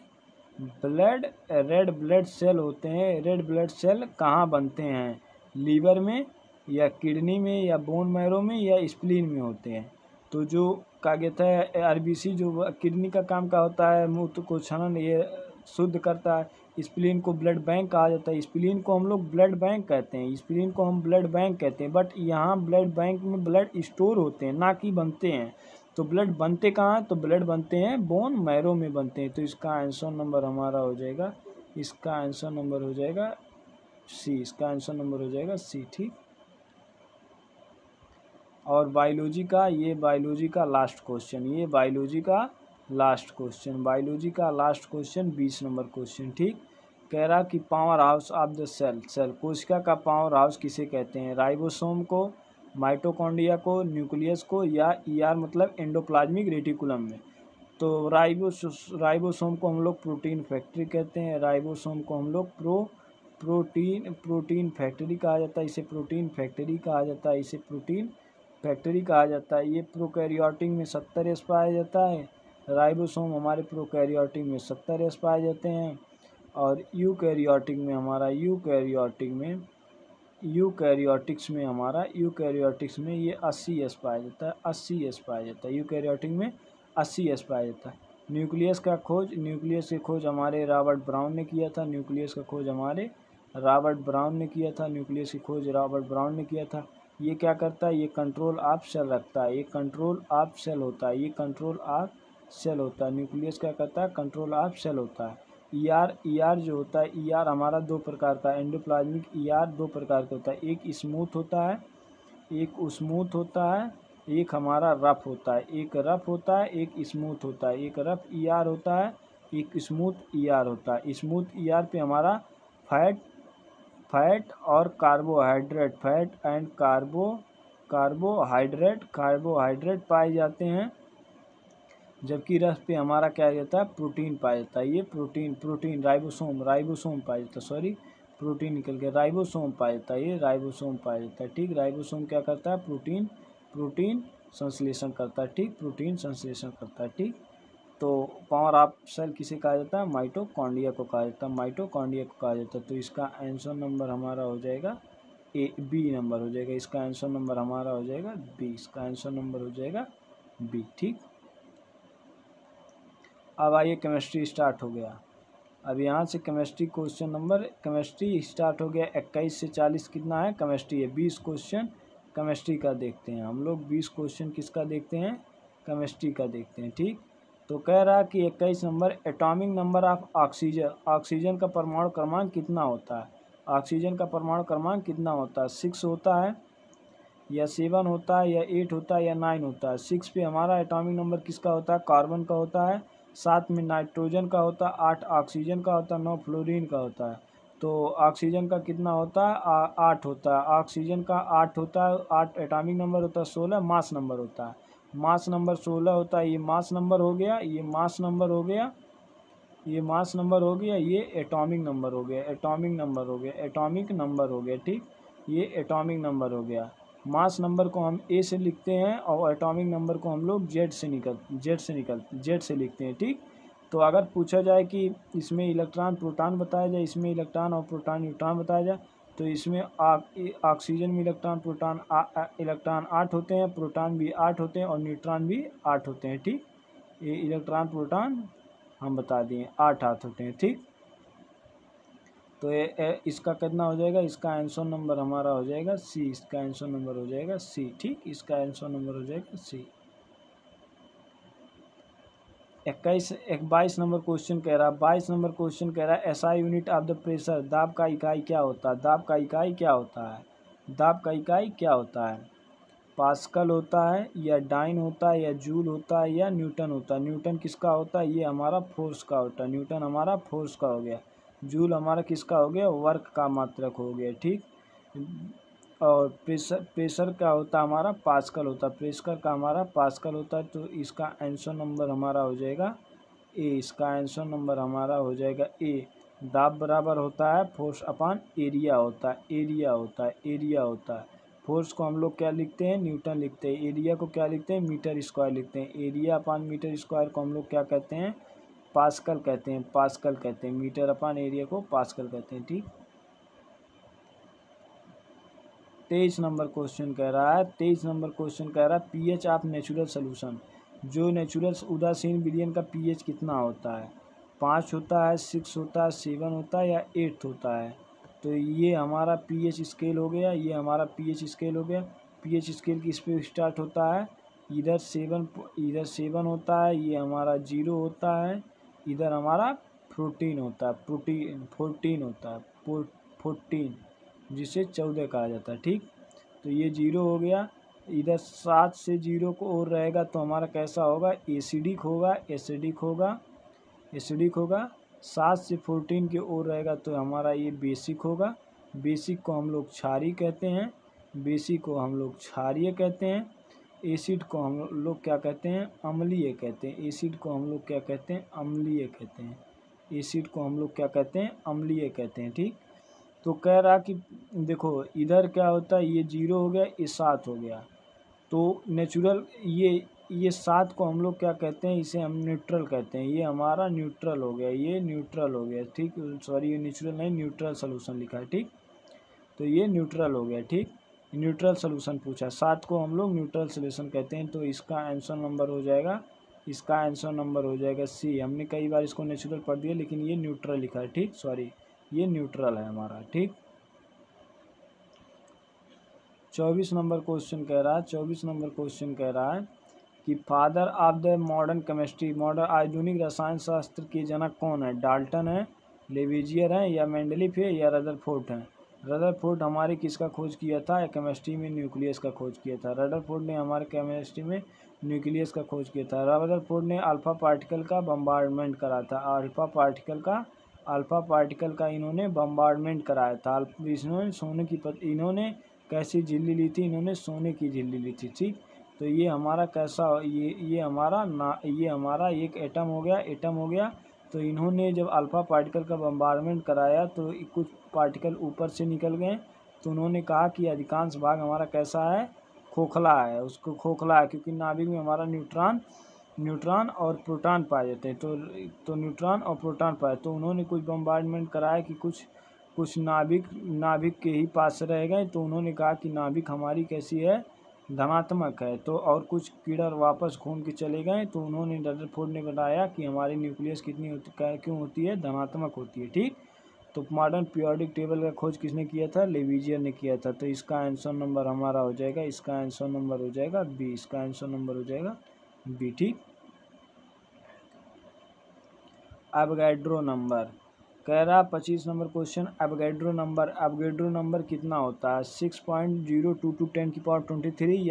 ब्लड सेल होते हैं, रेड ब्लड सेल कहाँ बनते हैं? लीवर में या किडनी में या बोन मैरो में या स्प्लीन में होते हैं। तो जो क्या कहता है आरबीसी जो किडनी का काम का होता है, मूत्र को क्षरण ये शुद्ध करता है। स्प्लीन को ब्लड बैंक कहा जाता है। स्प्लीन को हम लोग ब्लड बैंक कहते हैं, स्प्लीन को हम ब्लड बैंक कहते हैं। बट यहाँ ब्लड बैंक में ब्लड स्टोर होते हैं, ना कि बनते हैं। तो ब्लड बनते कहाँ? तो ब्लड बनते हैं बोन मैरो में बनते हैं। तो इसका आंसर नंबर हमारा हो जाएगा, इसका आंसर नंबर हो जाएगा सी, इसका आंसर नंबर हो जाएगा सी। ठीक। और बायोलॉजी का, ये बायोलॉजी का लास्ट क्वेश्चन, ये बायोलॉजी का लास्ट क्वेश्चन, बायोलॉजी का लास्ट क्वेश्चन 20 नंबर क्वेश्चन। ठीक। कह रहा कि power house of the cell कोशिका का पावर हाउस किसे कहते हैं? राइबोसोम को, माइटोकॉन्ड्रिया को, न्यूक्लियस को, या ईआर मतलब एंडोप्लाज्मिक रेटिकुलम में। तो राइबोसोम को हम लोग प्रोटीन फैक्ट्री कहते हैं। राइबोसोम को हम लोग प्रोटीन फैक्ट्री कहा जाता है, इसे प्रोटीन फैक्ट्री कहा जाता है, इसे प्रोटीन फैक्ट्री कहा जाता है। ये प्रोकैरियोटिक में 70 एस पाया जाता है। राइबोसोम हमारे प्रोकैरियोटिक में 70 एस पाए जाते हैं। और यूकैरियोटिक में हमारा यूकैरियोटिक्स में ये 80 एस पाया जाता है, 80 एस पाया जाता है। यूकैरियोटिक में 80 एस पाया जाता है। न्यूक्लियस की खोज हमारे रॉबर्ट ब्राउन ने किया था। न्यूक्लियस की खोज रॉबर्ट ब्राउन ने किया था। ये क्या करता है? ये कंट्रोल ऑफ सेल रखता है, ये कंट्रोल ऑफ सेल होता है, न्यूक्लियस क्या करता है? कंट्रोल ऑफ सेल होता है। ईआर जो होता है, ईआर हमारा दो प्रकार का, एंडोप्लाज्मिक ईआर दो प्रकार का होता है। एक स्मूथ होता है, एक हमारा रफ होता है। एक स्मूथ होता है। एक रफ ईआर होता है, एक स्मूथ ईआर होता है। स्मूथ ईआर पे हमारा फैट और कार्बोहाइड्रेट, कार्बोहाइड्रेट पाए जाते हैं। जबकि रस पे हमारा क्या जाता है? प्रोटीन पाया जाता है। ये प्रोटीन राइबोसोम पाया जाता है, सॉरी प्रोटीन निकल गया, राइबोसोम पाया जाता है, ये राइबोसोम पाया जाता है। ठीक। राइबोसोम क्या करता है? प्रोटीन संश्लेषण करता है। ठीक, प्रोटीन संश्लेषण करता है। ठीक। तो पावर ऑफ सेल किसे कहा जाता है? माइटोकॉन्ड्रिया को कहा जाता है, तो इसका आंसर नंबर हमारा हो जाएगा बी नंबर हो जाएगा। इसका आंसर नंबर हमारा हो जाएगा बी, इसका आंसर नंबर हो जाएगा बी। ठीक। अब आइए, केमिस्ट्री स्टार्ट हो गया। अब यहाँ से केमिस्ट्री स्टार्ट हो गया। 21 से 40 कितना है? केमिस्ट्री है। 20 क्वेश्चन केमिस्ट्री का देखते हैं हम लोग। 20 क्वेश्चन किसका देखते हैं? केमिस्ट्री का देखते हैं। ठीक। तो कह रहा कि 21 number, atomic number of oxygen का परमाणु क्रमांक कितना होता है? ऑक्सीजन का परमाणु क्रमांक कितना होता है? 6 होता है, या 7 होता है, या 8 होता है, या 9 होता है। 6 पे हमारा एटॉमिक नंबर किसका होता है? कार्बन का होता है। 7 में नाइट्रोजन का होता है। 8 ऑक्सीजन का होता है। 9 फ्लोरीन का होता है। तो ऑक्सीजन का कितना होता है? 8 होता है। ऑक्सीजन का 8 होता है। 8 एटॉमिक नंबर होता है। 16 मास नंबर होता है। मास नंबर 16 होता है। ये मास नंबर हो गया, ये मास नंबर हो गया, ये मास नंबर हो गया, ये एटॉमिक नंबर हो गया, एटॉमिक नंबर हो गया। ठीक। ये एटॉमिक नंबर हो गया। मास नंबर को हम ए से लिखते हैं और एटॉमिक नंबर को हम लोग जेड से लिखते हैं। ठीक। तो अगर पूछा जाए कि इसमें इलेक्ट्रॉन प्रोटॉन बताया जाए, इसमें इलेक्ट्रॉन और प्रोटॉन न्यूट्रॉन बताया जाए, तो इसमें ऑक्सीजन में इलेक्ट्रॉन 8 होते हैं, प्रोटॉन भी 8 होते हैं और न्यूट्रॉन भी 8 होते हैं। ठीक। ये इलेक्ट्रॉन प्रोटॉन हम बता दिए 8 होते हैं। ठीक। तो इसका कितना हो जाएगा? इसका आंसर नंबर हमारा हो जाएगा सी, इसका आंसर नंबर हो जाएगा सी। ठीक। इसका आंसर नंबर हो जाएगा सी। 22 नंबर क्वेश्चन कह रहा है, 22 नंबर क्वेश्चन कह रहा है SI unit of the pressure, दाब का इकाई क्या होता है? दाब का इकाई क्या होता है? पास्कल होता है, या डाइन होता है, या जूल होता है, या न्यूटन होता है? न्यूटन किसका होता है? ये हमारा फोर्स का होता है। न्यूटन हमारा फोर्स का हो गया। जूल हमारा किसका हो गया? वर्क का मात्रक हो गया। ठीक। और प्रेशर का होता है हमारा? पास्कल होता है। प्रेशर का हमारा पास्कल होता है। तो इसका आंसर नंबर हमारा हो जाएगा ए, इसका आंसर नंबर हमारा हो जाएगा ए। दाब बराबर होता है फोर्स अपॉन एरिया होता है। फोर्स को हम लोग क्या लिखते हैं, न्यूटन लिखते हैं। एरिया को क्या लिखते हैं, मीटर स्क्वायर लिखते हैं। एरिया अपान मीटर स्क्वायर को हम लोग क्या कहते हैं, पास्कल कहते हैं, पास्कल कहते हैं। मीटर अपान एरिया को पास्कल कहते हैं। ठीक, 23 नंबर क्वेश्चन कह रहा है, 23 नंबर क्वेश्चन कह रहा है पीएच ऑफ नेचुरल सोल्यूशन, जो नेचुरल उदासीन विलयन का पीएच कितना होता है, 5 होता है, 6 होता है, 7 होता है या 8 होता है। तो ये हमारा पीएच स्केल हो गया, ये हमारा पीएच स्केल हो गया। पीएच स्केल किस पे स्टार्ट होता है, इधर 7 होता है, ये हमारा 0 होता है, इधर हमारा 14 होता है, 14 होता है, 14 जिसे 14 कहा जाता है। ठीक, तो ये 0 हो गया, इधर 7 से 0 को और रहेगा तो हमारा कैसा होगा, एसिडिक होगा, एसिडिक होगा, एसिडिक होगा। 7 से 14 के ओर रहेगा तो हमारा ये बेसिक होगा। बेसिक को हम लोग क्षारीय कहते हैं, बेसिक को हम लोग क्षारीय कहते हैं। एसिड को हम लोग क्या कहते हैं, अम्लीय कहते हैं। एसिड को हम लोग क्या कहते हैं, अम्लीय कहते हैं। एसिड को हम लोग क्या कहते हैं, अम्लीय कहते हैं। ठीक, तो कह रहा कि देखो इधर क्या होता है, ये 0 हो गया, ये 7 हो गया। तो नेचुरल ये 7 को हम लोग क्या कहते हैं, इसे हम न्यूट्रल कहते हैं। ये हमारा न्यूट्रल हो गया, ये न्यूट्रल हो गया। ठीक, सॉरी ये नेचुरल नहीं, न्यूट्रल सोल्यूशन लिखा है। ठीक, तो ये न्यूट्रल हो गया। ठीक, न्यूट्रल सोल्यूशन पूछा, 7 को हम लोग न्यूट्रल सोल्यूशन कहते हैं। तो इसका आंसर नंबर हो जाएगा, इसका आंसर नंबर हो जाएगा सी। हमने कई बार इसको नेचुरल पढ़ दिया लेकिन ये न्यूट्रल लिखा है। ठीक, सॉरी ये न्यूट्रल है हमारा। ठीक, 24 नंबर क्वेश्चन कह रहा है, 24 नंबर क्वेश्चन कह रहा है कि father of the modern chemistry, modern आधुनिक रसायन शास्त्र के जनक कौन है, डाल्टन है, लेविजियर है या मेंडलीफ है या रदरफोर्ड है। रदरफोर्ड हमारे किसका खोज किया था, केमिस्ट्री में न्यूक्लियस का खोज किया था। रदरफोर्ड ने हमारे केमिस्ट्री में न्यूक्लियस का खोज किया था। रदरफोर्ड ने अल्फा पार्टिकल का बम्बार्डमेंट करा था, अल्फा पार्टिकल का इन्होंने बम्बार्डमेंट कराया था। इन्होंने सोने की इन्होंने कैसी झिल्ली ली थी, इन्होंने सोने की झिल्ली ली थी। ठीक, तो ये हमारा कैसा, ये हमारा एक एटम हो गया, एटम हो गया। तो इन्होंने जब अल्फा पार्टिकल का बम्बार्डमेंट कराया तो कुछ पार्टिकल ऊपर से निकल गए। तो उन्होंने कहा कि अधिकांश भाग हमारा कैसा है, खोखला है। उसको खोखला है क्योंकि नाभिक में हमारा न्यूट्रॉन और प्रोटॉन पाए जाते हैं। तो न्यूट्रॉन और प्रोटॉन पाए, तो उन्होंने कुछ बम्बार्डमेंट कराया कि कुछ नाभिक के ही पास रह गए। तो उन्होंने कहा कि नाभिक हमारी कैसी है, धनात्मक है। तो और कुछ कीड़ा वापस घूम के चले गए। तो उन्होंने रदरफोर्ड ने बताया कि हमारी न्यूक्लियस कितनी होती, क्यों होती है, धनात्मक होती है। ठीक, तो मॉडर्न पीरियोडिक टेबल का खोज किसने किया था, लेविजियर ने किया था। तो इसका आंसर नंबर हमारा हो जाएगा, इसका आंसर नंबर हो जाएगा बी, इसका आंसर नंबर हो जाएगा बी। ठीक, एवोगैड्रो नंबर कह रहा 25 नंबर क्वेश्चन, एवोगैड्रो नंबर कितना होता है, 6.02 टू 10 की पावर 23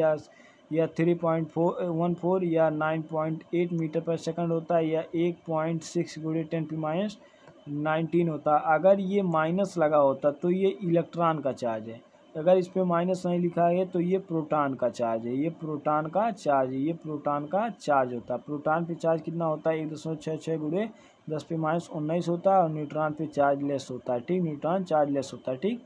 या 3.14 या 9.8 मीटर पर सेकंड होता है या 1.6 गुणे 10⁻19 होता है। अगर ये माइनस लगा होता तो ये इलेक्ट्रॉन का चार्ज है। अगर इस पर माइनस नहीं लिखा है तो ये प्रोटॉन का चार्ज है, ये प्रोटॉन का चार्ज है, ये प्रोटॉन का चार्ज होता है। प्रोटॉन पे चार्ज कितना होता है, 1.66 गुणे 10⁻19 होता है। और न्यूट्रॉन पे चार्ज लेस होता है। ठीक, न्यूट्रॉन चार्ज लेस होता है। ठीक,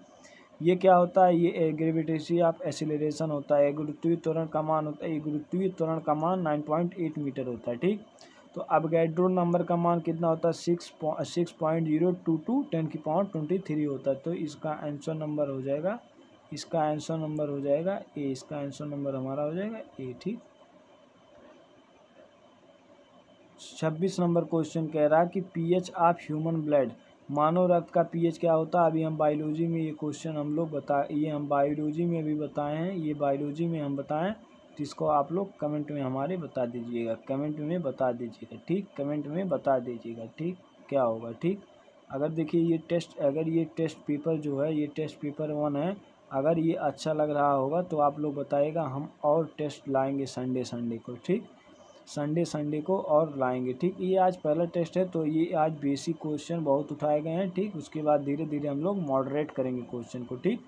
ये क्या होता है, ये ग्रेविटेशनल ऑफ एक्सीलरेशन होता है। गुरुत्वीय त्वरण का मान होता है, गुरुत्वीय त्वरण का मान 9.8 मीटर होता है। ठीक, तो एवोगैड्रो नंबर का मान कितना होता है, 6.022 टू 10 की पावर 23 होता है। तो इसका आंसर नंबर हो जाएगा, इसका आंसर नंबर हो जाएगा ए, इसका आंसर नंबर हमारा हो जाएगा ए। ठीक, 26 नंबर क्वेश्चन कह रहा है कि पीएच ऑफ ह्यूमन ब्लड, मानव रक्त का पीएच क्या होता है। अभी हम बायोलॉजी में ये क्वेश्चन हम लोग ये हम बायोलॉजी में भी बताए हैं, ये बायोलॉजी में हम बताएं। तो इसको आप लोग कमेंट में हमारे बता दीजिएगा, कमेंट में बता दीजिएगा। ठीक, कमेंट में बता दीजिएगा। ठीक, क्या होगा। ठीक, अगर देखिए ये टेस्ट पेपर जो है, ये टेस्ट पेपर 1 है। अगर ये अच्छा लग रहा होगा तो आप लोग बताइएगा, हम और टेस्ट लाएंगे संडे को। ठीक, संडे को और लाएंगे। ठीक, ये आज पहला टेस्ट है तो ये आज बेसिक क्वेश्चन बहुत उठाए गए हैं। ठीक, उसके बाद धीरे धीरे हम लोग मॉडरेट करेंगे क्वेश्चन को। ठीक,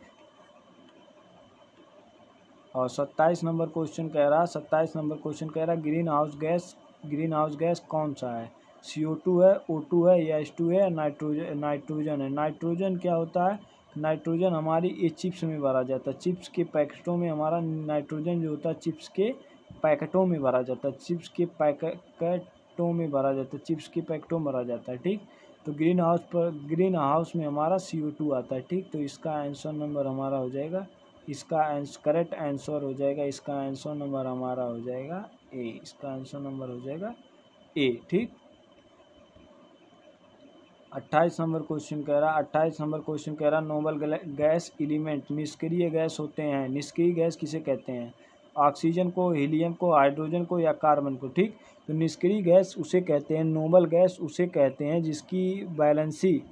और 27 नंबर क्वेश्चन कह रहा है, 27 नंबर क्वेश्चन कह रहा है ग्रीन हाउस गैस कौन सा है, CO2 है, O2 है या H2 है, नाइट्रोजन है। नाइट्रोजन क्या होता है, नाइट्रोजन हमारी ये चिप्स में भरा जाता है, चिप्स के पैकेटों में हमारा नाइट्रोजन जो होता है चिप्स के पैकेटों में भरा जाता है, चिप्स के पैकेटों में भरा जाता है, चिप्स के पैकेटों में भरा जाता है। ठीक, तो ग्रीन हाउस में हमारा CO2 आता है। ठीक, तो इसका आंसर नंबर हमारा हो जाएगा, इसका करेक्ट आंसर हो जाएगा, इसका आंसर नंबर हमारा हो जाएगा ए, इसका आंसर नंबर हो जाएगा ए। ठीक, 28 नंबर क्वेश्चन कह रहा 28 नंबर क्वेश्चन कह रहा नोबल गैस एलिमेंट निष्क्रिय गैस होते हैं। निष्क्रिय गैस किसे कहते हैं? ऑक्सीजन को, हीलियम को, हाइड्रोजन को या कार्बन को। ठीक, तो निष्क्रिय गैस उसे कहते हैं, नोबल गैस उसे कहते हैं जिसकी वैलेंसी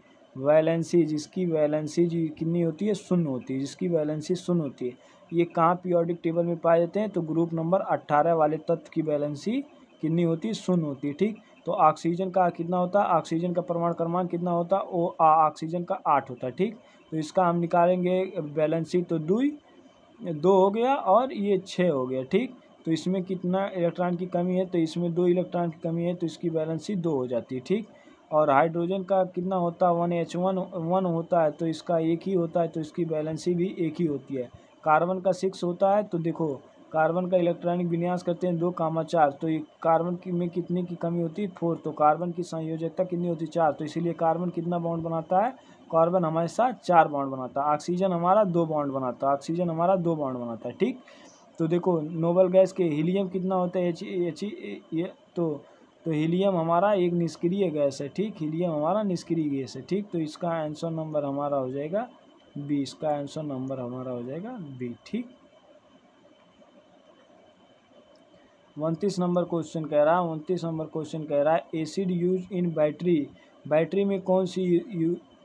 कितनी होती है? शून्य होती है, जिसकी वैलेंसी शून्य होती है। ये कहाँ पीरियोडिक टेबल में पाए जाते हैं? तो ग्रुप नंबर 18 वाले तत्व की वैलेंसी कितनी होती है? शून्य होती है। ठीक, तो ऑक्सीजन का कितना होता है? ऑक्सीजन का परमाणु क्रमांक कितना होता है? वो ऑक्सीजन का 8 होता है। ठीक, तो इसका हम निकालेंगे वैलेंसी, तो 2 हो गया और ये 6 हो गया। ठीक, तो इसमें कितना इलेक्ट्रॉन की कमी है? तो इसमें 2 इलेक्ट्रॉन की कमी है, तो इसकी वैलेंसी 2 हो जाती है। ठीक, और हाइड्रोजन का कितना होता है? 1 होता है, तो इसका 1 ही होता है, तो इसकी वैलेंसी भी 1 ही होती है। कार्बन का 6 होता है, तो देखो कार्बन का इलेक्ट्रॉनिक विन्यास करते हैं 2, 4, तो ये कार्बन की में कितने की कमी होती है? 4, तो कार्बन की संयोजकता कितनी होती है? 4, तो इसीलिए कार्बन कितना बॉन्ड बनाता है? कार्बन हमेशा 4 बॉन्ड बनाता है। ऑक्सीजन हमारा 2 बॉन्ड बनाता है, ऑक्सीजन हमारा 2 बॉन्ड बनाता है। ठीक, तो देखो नोबल गैस के हीलियम कितना होता है? ये तो हीलियम हमारा एक निष्क्रिय गैस है। ठीक, हीलियम हमारा निष्क्रिय गैस है। ठीक, तो इसका आंसर नंबर हमारा हो जाएगा बी, इसका आंसर नंबर हमारा हो जाएगा बी। ठीक, 29 नंबर क्वेश्चन कह रहा है एसिड यूज इन बैटरी में कौन सी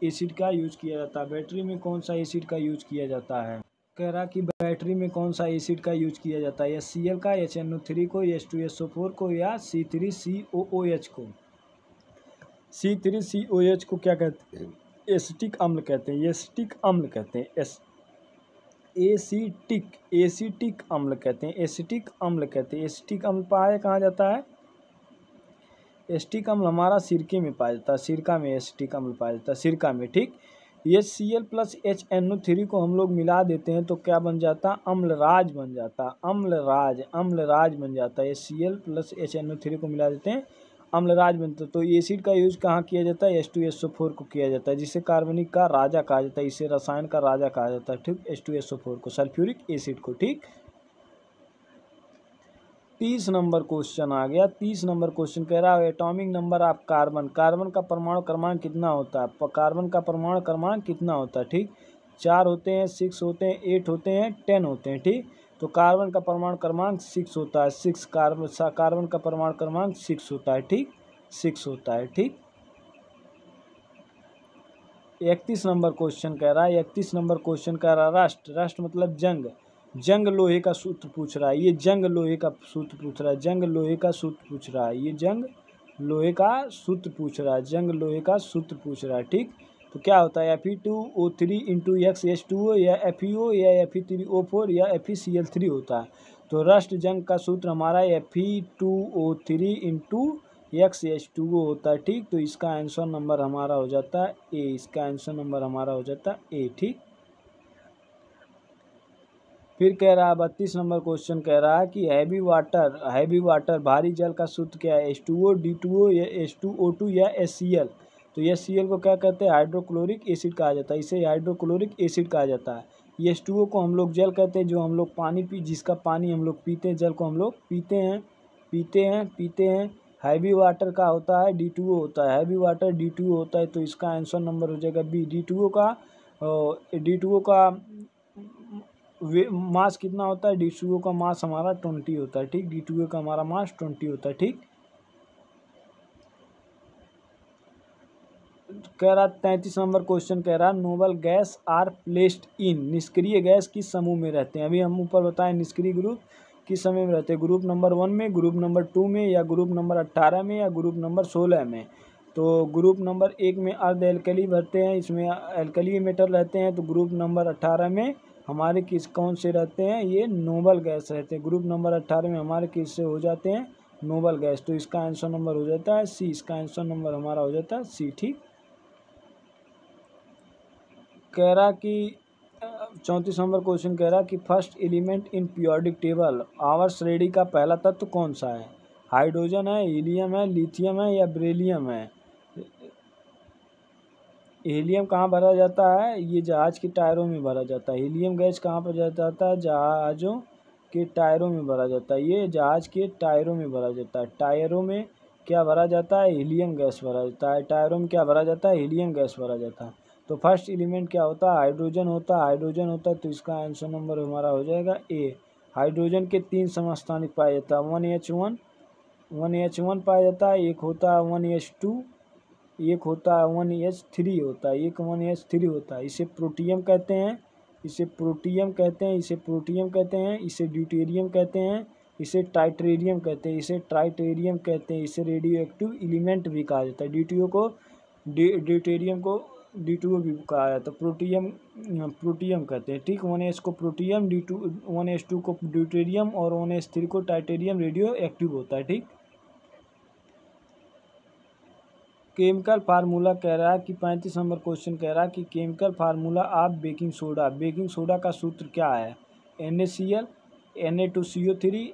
एसिड का यूज किया जाता है? बैटरी में कौन सा एसिड का यूज किया जाता है? कह रहा कि बैटरी में कौन सा एसिड का यूज किया जाता है? HCl का, HNO3 को, H2SO4 को या C3COOH को? C3COH को क्या कहते हैं? एसिटिक अम्ल कहते हैं, एसिटिक अम्ल कहते हैं, एसिटिक अम्ल कहते हैं, एसिटिक अम्ल कहते हैं। एसिटिक अम्ल पाया कहाँ जाता है? एसिटिक अम्ल हमारा सिरके में पाया जाता है, सिरका में एसिटिक अम्ल पाया जाता है, सिरका में। ठीक, HCl प्लस HNO3 को हम लोग मिला देते हैं तो क्या बन जाता है? अम्लराज बन जाता है, अम्लराज बन जाता है। HCl प्लस HNO3 को मिला देते हैं, अम्लराज बनता है। तो एसिड का यूज कहाँ किया जाता है? H2SO4 को किया जाता है, जिसे कार्बनिक का राजा कहा जाता है, इसे रसायन का राजा कहा जाता है। ठीक, H2SO4 को, सल्फ्यूरिक एसिड को। ठीक, 30 नंबर क्वेश्चन आ गया। 30 नंबर क्वेश्चन कह रहा है एटॉमिक नंबर ऑफ कार्बन का परमाणु क्रमांक कितना होता है? कार्बन का परमाणु क्रमांक कितना होता है? ठीक, 4 होते हैं, 6 होते हैं, 8 होते हैं, 10 होते हैं। ठीक, तो कार्बन का परमाणु क्रमांक 6 होता है, कार्बन का परमाणु क्रमांक 6 होता है। ठीक, 6 होता है। ठीक, 31 नंबर क्वेश्चन कह रहा है राष्ट्र मतलब जंग लोहे का सूत्र पूछ रहा है। ये जंग लोहे का सूत्र पूछ रहा है, जंग लोहे का सूत्र पूछ रहा है, ये जंग लोहे का सूत्र पूछ रहा है, जंग लोहे का सूत्र पूछ रहा है। ठीक, तो क्या होता है? Fe2O3 इंटू XH2O या FeO या Fe3O4 या FeCl3 होता है। तो राष्ट्र जंग का सूत्र हमारा Fe2O3 इंटू XH2O होता है। ठीक, तो इसका आंसर नंबर हमारा हो जाता है ए, इसका आंसर नंबर हमारा हो जाता है ए। ठीक, फिर कह रहा है 32 नंबर क्वेश्चन कह रहा है कि हैवी वाटर भारी जल का सूत्र क्या है? H2O, D2O या H2O2 या HCl। तो HCl को क्या कहते हैं? हाइड्रोक्लोरिक एसिड कहा जाता है, इसे हाइड्रोक्लोरिक एसिड कहा जाता है। H2O को हम लोग जल कहते हैं, जो हम लोग जिसका पानी हम लोग पीते हैं, जल को हम लोग पीते हैं। हैवी वाटर का होता है D2O होता है, हैवी वाटर D2O होता है, तो इसका आंसर नंबर हो जाएगा बी। D2O का मास कितना होता है? D2O का मास हमारा 20 होता है। ठीक, D2O का हमारा मास 20 होता है। ठीक, कह रहा 33 नंबर क्वेश्चन कह रहा noble gas are placed in निष्क्रिय गैस किस समूह में रहते हैं? अभी हम ऊपर बताएं निष्क्रिय ग्रुप किस समूह में रहते हैं? ग्रुप नंबर 1 में, ग्रुप नंबर 2 में, या ग्रुप नंबर 18 में, या ग्रुप नंबर 16 में। तो ग्रुप नंबर 1 में अर्ध एल्कली भरते हैं, इसमें एल्कली मेटल रहते हैं। तो ग्रुप नंबर 18 में हमारे कौन से रहते हैं? ये नोबल गैस रहते हैं। ग्रुप नंबर 18 में हमारे किससे हो जाते हैं? Noble gas. तो इसका आंसर नंबर हो जाता है सी, इसका आंसर नंबर हमारा हो जाता है सी। ठीक, कह रहा कि 34 नंबर क्वेश्चन कह रहा कि first element in periodic table आवर श्रेणी का पहला तत्व कौन सा है? हाइड्रोजन है, हीलियम है, लिथियम है या बेरिलियम है? हीलियम कहाँ भरा जाता है? ये जहाज के टायरों में भरा जाता है। हीलियम गैस कहाँ पर जाता है? जहाज़ों के टायरों में भरा जाता है। ये जहाज के टायरों में भरा जाता है। टायरों में क्या भरा जाता है? हीलियम गैस भरा जाता है। टायरों में क्या भरा जाता है? हीलियम गैस भरा जाता है। तो फर्स्ट एलिमेंट क्या होता है? हाइड्रोजन होता है। हाइड्रोजन होता है तो इसका आंसर नंबर हमारा हो जाएगा ए। हाइड्रोजन के 3 समस्थानिक पाया जाता है। 1H1 पाया जाता है, एक होता है 1H2, एक होता है 1H3 होता है, एक 1H3 होता है। इसे प्रोटियम कहते हैं, इसे प्रोटियम कहते हैं, इसे प्रोटियम कहते हैं, इसे ड्यूटेरियम कहते हैं, इसे टाइटेरियम कहते हैं, इसे ट्राइटेरियम कहते हैं, इसे रेडियो एक्टिव एलिमेंट भी कहा जाता है। ड्यूटेरियम को D2O भी कहा जाता है। प्रोटियम कहते हैं। ठीक, 1H को प्रोटियम, 1H2 को ड्यूटेरियम और 1H3 को टाइटेरियम रेडियो एक्टिव होता है। ठीक, केमिकल फार्मूला कह रहा है कि 35 नंबर क्वेश्चन कह रहा है कि chemical formula of baking soda. Baking soda का सूत्र क्या है? NaCl, Na2CO3,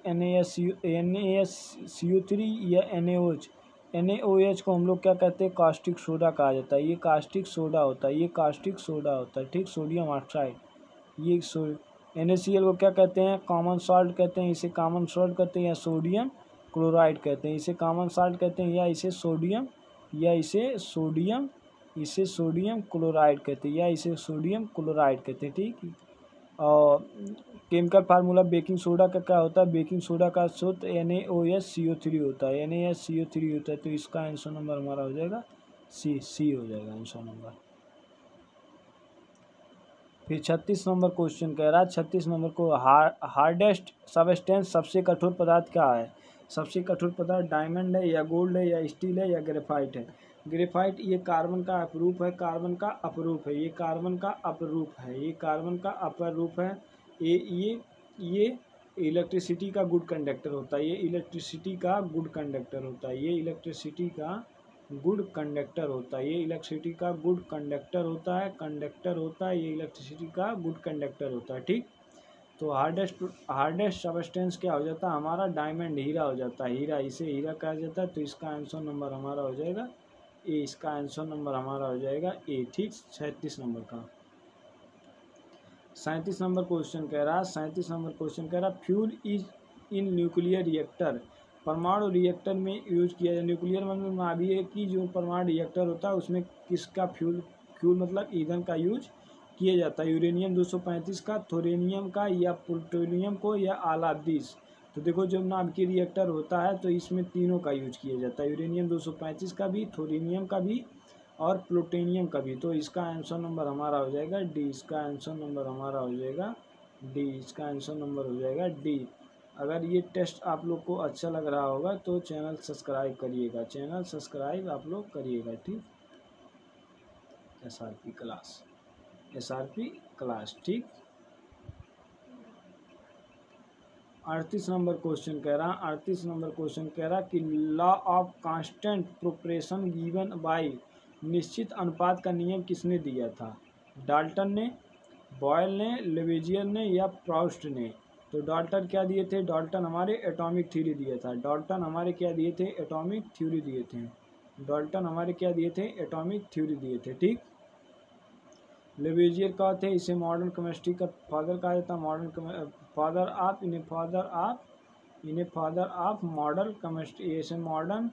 NaSCO3 या NaOH? NaOH को हम लोग क्या कहते हैं? कास्टिक सोडा कहा जाता है। ये कास्टिक सोडा होता है, ये कास्टिक सोडा होता है। ठीक, सोडियम ऑक्साइड। ये NaCl को क्या कहते हैं? कॉमन सॉल्ट कहते हैं, इसे कॉमन सॉल्ट कहते हैं या सोडियम क्लोराइड कहते हैं। इसे कॉमन सॉल्ट कहते हैं या इसे सोडियम क्लोराइड कहते हैं या इसे सोडियम क्लोराइड कहते हैं। ठीक, और केमिकल फार्मूला बेकिंग सोडा का क्या होता है? बेकिंग सोडा का सूत्र NaOHCO3 होता है, NaSCO3 होता है। तो इसका आंसर नंबर हमारा हो जाएगा सी हो जाएगा आंसर नंबर। फिर 36 नंबर क्वेश्चन कह रहा है, 36 नंबर को हार्डेस्ट सबस्टेंस, सबसे कठोर पदार्थ क्या है? सबसे कठोर पदार्थ डायमंड है या गोल्ड है या स्टील है या ग्रेफाइट है? ग्रेफाइट ये कार्बन का अपरूप है, कार्बन का अपरूप है, ये कार्बन का अपरूप है, ये कार्बन का अपरूप है। ये इलेक्ट्रिसिटी का गुड कंडक्टर होता है, ये इलेक्ट्रिसिटी का गुड कंडक्टर होता है, ये इलेक्ट्रिसिटी का गुड कंडक्टर होता है, ये इलेक्ट्रिसिटी का गुड कंडक्टर होता है, ये इलेक्ट्रिसिटी का गुड कंडक्टर होता है। ठीक, तो हार्डेस्ट सबस्टेंस क्या हो जाता है हमारा? डायमंड, हीरा हो जाता है। हीरा, इसे हीरा कहा जाता है। तो इसका आंसर नंबर हमारा हो जाएगा ए। इसका आंसर नंबर हमारा हो जाएगा ए। ठीक, 36 नंबर का। 37 नंबर क्वेश्चन कह रहा fuel is in nuclear reactor. परमाणु रिएक्टर में यूज किया जाए। न्यूक्लियर मतलब नाभिक की जो परमाणु रिएक्टर होता है उसमें किसका फ्यूल मतलब ईंधन का यूज किया जाता है? यूरेनियम 235 का, थोरेनियम का या प्लूटोनियम को या आलादीस? तो देखो, जब नाभिकीय रिएक्टर होता है तो इसमें तीनों का यूज किया जाता है, यूरेनियम 235 का भी, थोरेनियम का भी और प्लूटोनियम का भी। तो इसका आंसर नंबर हमारा हो जाएगा डी। इसका आंसर नंबर हमारा हो जाएगा डी। इसका आंसर नंबर हो जाएगा डी। अगर ये टेस्ट आप लोग को अच्छा लग रहा होगा तो चैनल सब्सक्राइब करिएगा, चैनल सब्सक्राइब आप लोग करिएगा। ठीक, SRP क्लास। ठीक, 38 नंबर क्वेश्चन कह रहा कि law of constant proportion given by, निश्चित अनुपात का नियम किसने दिया था? डाल्टन ने, बॉयल ने, लेवेजियर ने या प्राउस्ट ने? तो डाल्टन क्या दिए थे? डाल्टन हमारे एटॉमिक थ्योरी दिया था। डाल्टन हमारे क्या दिए थे? एटॉमिक थ्योरी दिए थे। डाल्टन हमारे क्या दिए थे? एटॉमिक थ्योरी दिए थे। ठीक, लेवेजियर का थे, इसे मॉडर्न केमिस्ट्री का फादर कहा जाता है, फादर ऑफ मॉडर्न केमिस्ट्री, इसे मॉडर्न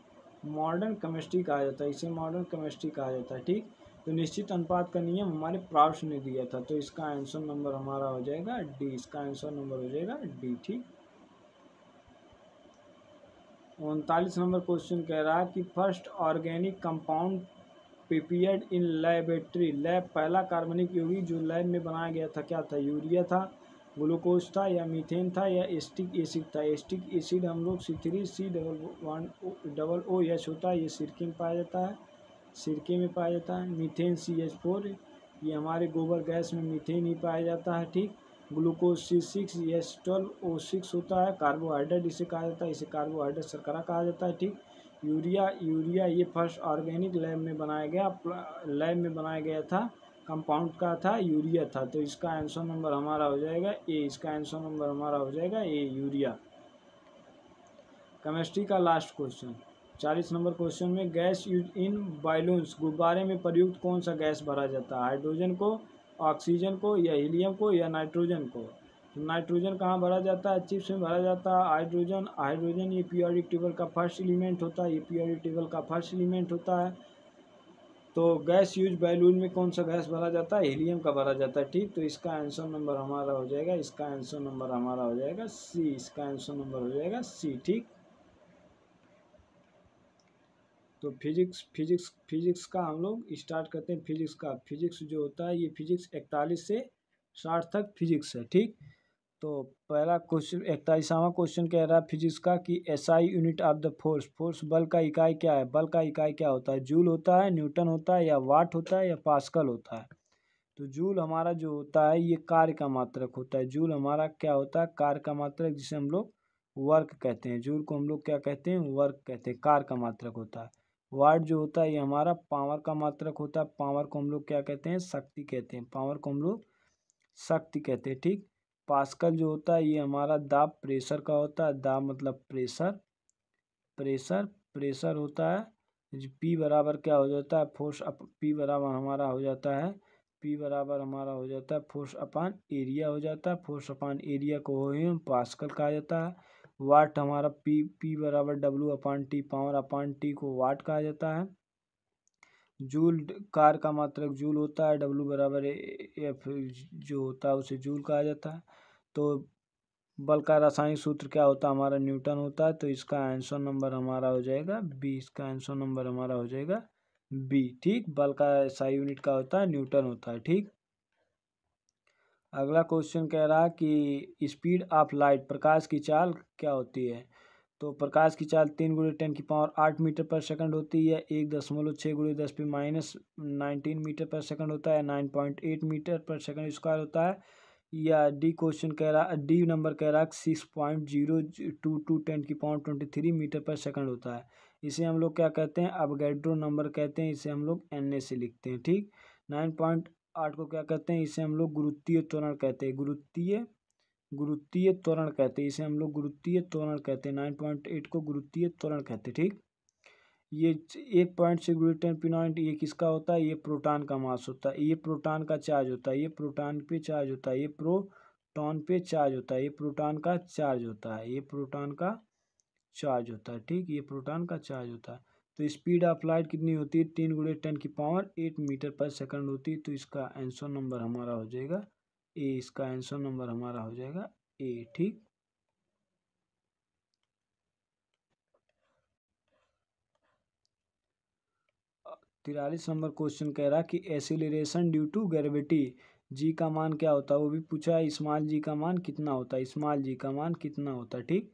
केमिस्ट्री कहा जाता है, इसे मॉडर्न केमिस्ट्री कहा जाता है। ठीक, तो निश्चित अनुपात का नियम हमारे प्राउस्ट ने दिया था। तो इसका आंसर नंबर हमारा हो जाएगा डी। इसका आंसर नंबर हो जाएगा डी। ठीक, 39 नंबर क्वेश्चन कह रहा है कि first organic compound prepared in laboratory. पहला कार्बनिक यौगिक जो लैब में बनाया गया था क्या था? यूरिया था, ग्लूकोज था या मीथेन था या एसिटिक एसिड था? एसिटिक एसिड हम लोग C3COOH होता है, ये सिरके में पाया जाता है। मीथेन CH4, ये हमारे गोबर गैस में मीथेन ही पाया जाता है। ठीक, ग्लूकोज C6H12O6 होता है, कार्बोहाइड्रेट इसे कहा जाता है, इसे कार्बोहाइड्रेट शर्करा कहा जाता है। ठीक, यूरिया ये फर्स्ट ऑर्गेनिक लैब में बनाया गया था कंपाउंड का था, यूरिया था, तो इसका आंसर नंबर हमारा हो जाएगा ए। इसका आंसर नंबर हमारा हो जाएगा ए, यूरिया। केमिस्ट्री का लास्ट क्वेश्चन 40 नंबर क्वेश्चन में, गैस यूज इन बालून्स, गुब्बारे में प्रयुक्त कौन सा गैस भरा जाता है? हाइड्रोजन को, ऑक्सीजन को, या हीलियम को, या नाइट्रोजन को? तो नाइट्रोजन कहाँ भरा जाता है? चिप्स में भरा जाता है। हाइड्रोजन ये पीरियोडिक टेबल का फर्स्ट एलिमेंट होता है, ये पीरियोडिक टेबल का फर्स्ट एलिमेंट होता है। तो गैस यूज बैलून में कौन सा गैस भरा जाता है? हीलियम का भरा जाता है, ठीक। तो इसका आंसर नंबर हमारा हो जाएगा, इसका आंसर नंबर हमारा हो जाएगा सी। इसका आंसर नंबर हो जाएगा सी, ठीक। तो फिजिक्स का हम लोग स्टार्ट करते हैं। फिजिक्स जो होता है, ये फिजिक्स 41 से 60 तक फिजिक्स है, ठीक। तो पहला क्वेश्चन 41वां क्वेश्चन कह रहा है फिजिक्स का कि SI unit of the force बल का इकाई क्या है? बल का इकाई क्या होता है? जूल होता है, न्यूटन होता है, या वाट होता है, या पास्कल होता है? तो जूल हमारा जो होता है ये कार्य का मात्रक होता है। जूल हमारा क्या होता है? कार्य का मात्रक, जिसे हम लोग वर्क कहते हैं। जूल को हम लोग क्या कहते हैं? वर्क कहते हैं, कार्य का मात्रक होता है। वाट जो होता है ये हमारा पावर का मात्रक होता है। पावर को हम लोग क्या कहते हैं? शक्ति कहते हैं। पावर को हम लोग शक्ति कहते हैं, ठीक। पास्कल जो होता है ये हमारा दाब, प्रेशर का होता है। दाब मतलब प्रेशर, प्रेशर होता है। पी बराबर क्या हो जाता है? फोर्स पी बराबर हमारा हो जाता है, पी बराबर हमारा हो जाता है फोर्स अपान एरिया हो जाता है। फोर्स अपान एरिया को हम पास्कल कहा जाता है। वाट हमारा पी बराबर डब्ल्यू अपान टी, पावर अपान टी को वाट कहा जाता है। जूल कार का मात्रक जूल होता है। डब्ल्यू बराबर एफ जो होता है उसे जूल कहा जाता है। तो बल का रासायनिक सूत्र क्या होता है? हमारा न्यूटन होता है। तो इसका आंसर नंबर हमारा हो जाएगा बी। इसका आंसर नंबर हमारा हो जाएगा बी, ठीक। बल का SI यूनिट का होता है न्यूटन होता है, ठीक। अगला क्वेश्चन कह रहा है कि स्पीड ऑफ लाइट, प्रकाश की चाल क्या होती है? तो प्रकाश की चाल 3 × 10⁸ मीटर पर सेकंड होती है। 1.6 × 10⁻⁹ मीटर पर सेकंड होता है। 9.8 मीटर पर सेकंड स्क्वायर होता है। या डी क्वेश्चन कह रहा, डी नंबर कह रहा है 6.022 10⁻23 मीटर पर सेकंड होता है। इसे हम लोग क्या कहते हैं? अवगैड्रो नंबर कहते हैं। इसे हम लोग NA से लिखते हैं, ठीक। 9.8 को क्या कहते हैं? इसे हम लोग गुरुत्वीय त्वरण कहते हैं। गुरुत्वीय त्वरण कहते हैं, इसे हम लोग गुरुत्वीय त्वरण कहते हैं। 9.8 को गुरुत्वीय त्वरण कहते हैं, ठीक। ये 1.6 × 10⁻⁹ ये किसका होता है? ये प्रोटॉन का मास होता है। ये प्रोटॉन का चार्ज होता है। ये प्रोटॉन पे चार्ज होता है। ये प्रोटॉन पे चार्ज होता है। ये प्रोटॉन का चार्ज होता है। ये प्रोटॉन का चार्ज होता है, ठीक। ये प्रोटॉन का चार्ज होता है। तो स्पीड ऑफ लाइट कितनी होती है? 3 × 10⁸ मीटर पर सेकंड होती है। तो इसका आंसर नंबर हमारा हो जाएगा ए। इसका आंसर नंबर हमारा हो जाएगा ए, ठीक। तिरालीस नंबर क्वेश्चन कह रहा कि एसिलेरेशन ड्यू टू ग्रेविटी, जी का मान क्या होता है? वो भी पूछा है। स्मॉल जी का मान कितना होता है? स्मॉल जी का मान कितना होता है, ठीक।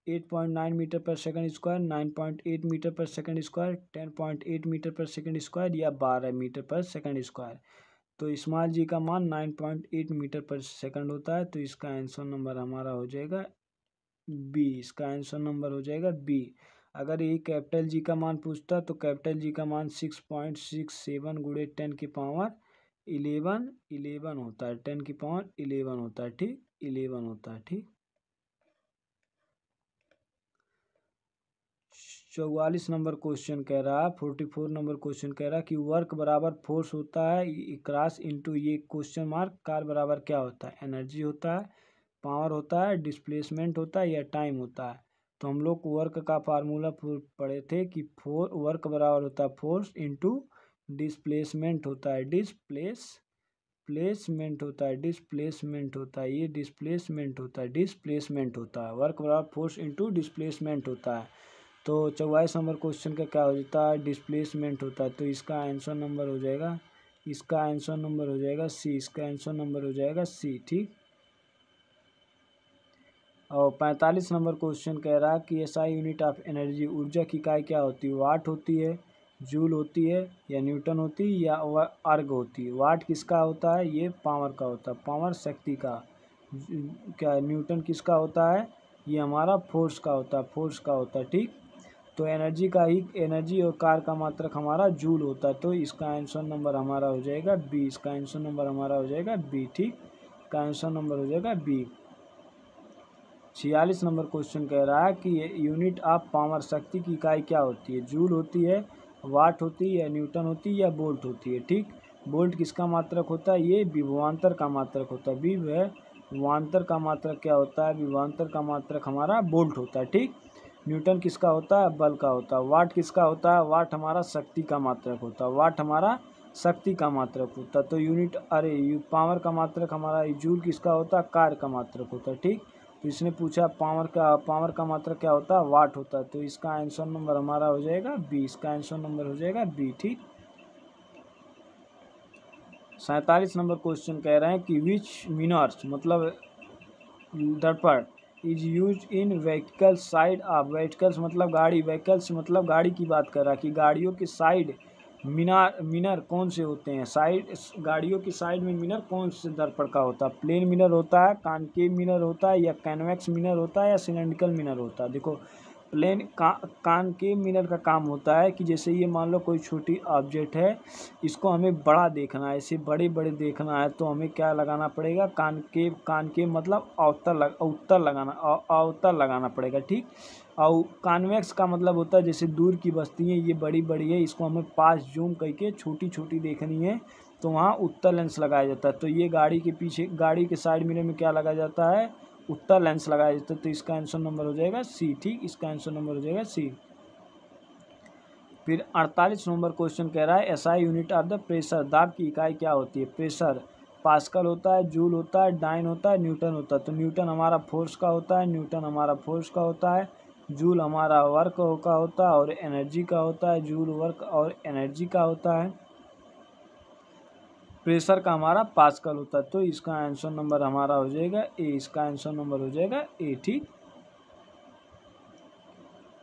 8.9 मीटर पर सेकंड स्क्वायर, 9.8 मीटर पर सेकंड स्क्वायर, 10.8 मीटर पर सेकंड स्क्वायर, या 12 मीटर पर सेकंड स्क्वायर? तो स्मॉल जी का मान 9.8 मीटर पर सेकंड होता है। तो इसका आंसर नंबर हमारा हो जाएगा बी। इसका आंसर नंबर हो जाएगा बी। अगर ये कैपिटल जी का मान पूछता तो कैपिटल जी का मान 6.67 × 10⁻11 होता है। 10⁻11 होता है, ठीक। 11 होता है, ठीक। 44 नंबर क्वेश्चन कह रहा है, 44 नंबर क्वेश्चन कह रहा है कि वर्क बराबर फोर्स होता है क्रॉस इंटू ये क्वेश्चन मार्क, कार बराबर क्या होता है? एनर्जी होता है, पावर होता है, डिस्प्लेसमेंट होता है, या टाइम होता है? तो हम लोग वर्क का फार्मूला पढ़े थे कि वर्क बराबर होता है फोर्स इंटू डिस्प्लेसमेंट होता है। प्लेसमेंट होता है, डिस्प्लेसमेंट होता है, ये डिस्प्लेसमेंट होता है, डिस्प्लेसमेंट होता है। वर्क बराबर फोर्स इंटू डिस्प्लेसमेंट होता है। तो 44 नंबर क्वेश्चन का क्या हो जाता है? डिस्प्लेसमेंट होता है। तो इसका आंसर नंबर हो जाएगा, इसका आंसर नंबर हो जाएगा सी। इसका आंसर नंबर हो जाएगा सी, ठीक। और 45 नंबर क्वेश्चन कह रहा है कि SI यूनिट ऑफ एनर्जी, ऊर्जा की इकाई क्या होती है? वाट होती है, जूल होती है, या न्यूटन होती है, या अर्ग होती है? वाट किसका होता है? ये पावर का होता है, पावर शक्ति का। क्या न्यूटन किसका होता है? ये हमारा फोर्स का होता है, फोर्स का होता है, ठीक। तो एनर्जी और कार का मात्रक हमारा जूल होता है। तो इसका आंसर नंबर हमारा हो जाएगा बी। इसका आंसर नंबर हमारा हो जाएगा बी। ठीक, इसका आंसर नंबर हो जाएगा बी। 46 नंबर क्वेश्चन कह रहा है कि यूनिट ऑफ पावर, शक्ति की इकाई क्या होती है? जूल होती है, वाट होती है, न्यूटन होती है या वोल्ट होती है? ठीक, वोल्ट किसका मात्रक होता है? ये विभवांतर का मात्रक होता है। विभवांतर का मात्रक क्या होता है? विभवांतर का मात्रक हमारा वोल्ट होता है। ठीक, न्यूटन किसका होता है? बल का होता है। वाट किसका होता है? वाट हमारा शक्ति का मात्रक होता है। वाट हमारा शक्ति का मात्रक होता है। तो यूनिट पावर का मात्रक हमारा जूल किसका होता है? कार्य का मात्रक होता है। ठीक, तो इसने पूछा पावर का मात्रक क्या होता है? वाट होता है। तो इसका आंसर नंबर हमारा हो जाएगा बी। इसका आंसर नंबर हो जाएगा बी। ठीक, 47 नंबर क्वेश्चन कह रहे हैं कि विच मिनर्स मतलब दर्पण is use in vehicle side of. Vehicles मतलब गाड़ी, व्हीकल्स मतलब गाड़ी की बात कर रहा है कि गाड़ियों के साइड मिनर कौन से होते हैं? गाड़ियों की साइड में मिनर कौन से दर्पण का होता है? प्लेन मिनर होता है, कॉनकेव मिनर होता है या कन्वेक्स मिनर होता है या सिलेंड्रिकल मिनर होता है? देखो, कॉनकेव मिरर का काम होता है कि जैसे ये मान लो कोई छोटी ऑब्जेक्ट है, इसको हमें बड़ा देखना है, इसे बड़े बड़े देखना है, तो हमें क्या लगाना पड़ेगा? कानकेव मतलब अवतल लगाना पड़ेगा। ठीक, और कॉन्वेक्स का मतलब होता है जैसे दूर की वस्तुएं ये बड़ी बड़ी है, इसको हमें पास जूम करके छोटी छोटी देखनी है, तो वहाँ उत्तल लेंस लगाया जाता है। तो ये गाड़ी के साइड मिरर में क्या लगाया जाता है? उत्तल लेंस लगाया जाता है। तो इसका आंसर नंबर हो जाएगा सी। ठीक, इसका आंसर नंबर हो जाएगा सी। फिर 48 नंबर क्वेश्चन कह रहा है SI unit of the pressure, दाब की इकाई क्या होती है? प्रेशर पास्कल होता है, जूल होता है, डाइन होता है, न्यूटन होता है। तो न्यूटन हमारा फोर्स का होता है, जूल हमारा वर्क का होता है और एनर्जी का होता है, जूल वर्क और एनर्जी का होता है। प्रेशर का हमारा पास्कल होता है। तो इसका आंसर नंबर हमारा हो जाएगा ए। इसका आंसर नंबर हो जाएगा ए। ठीक,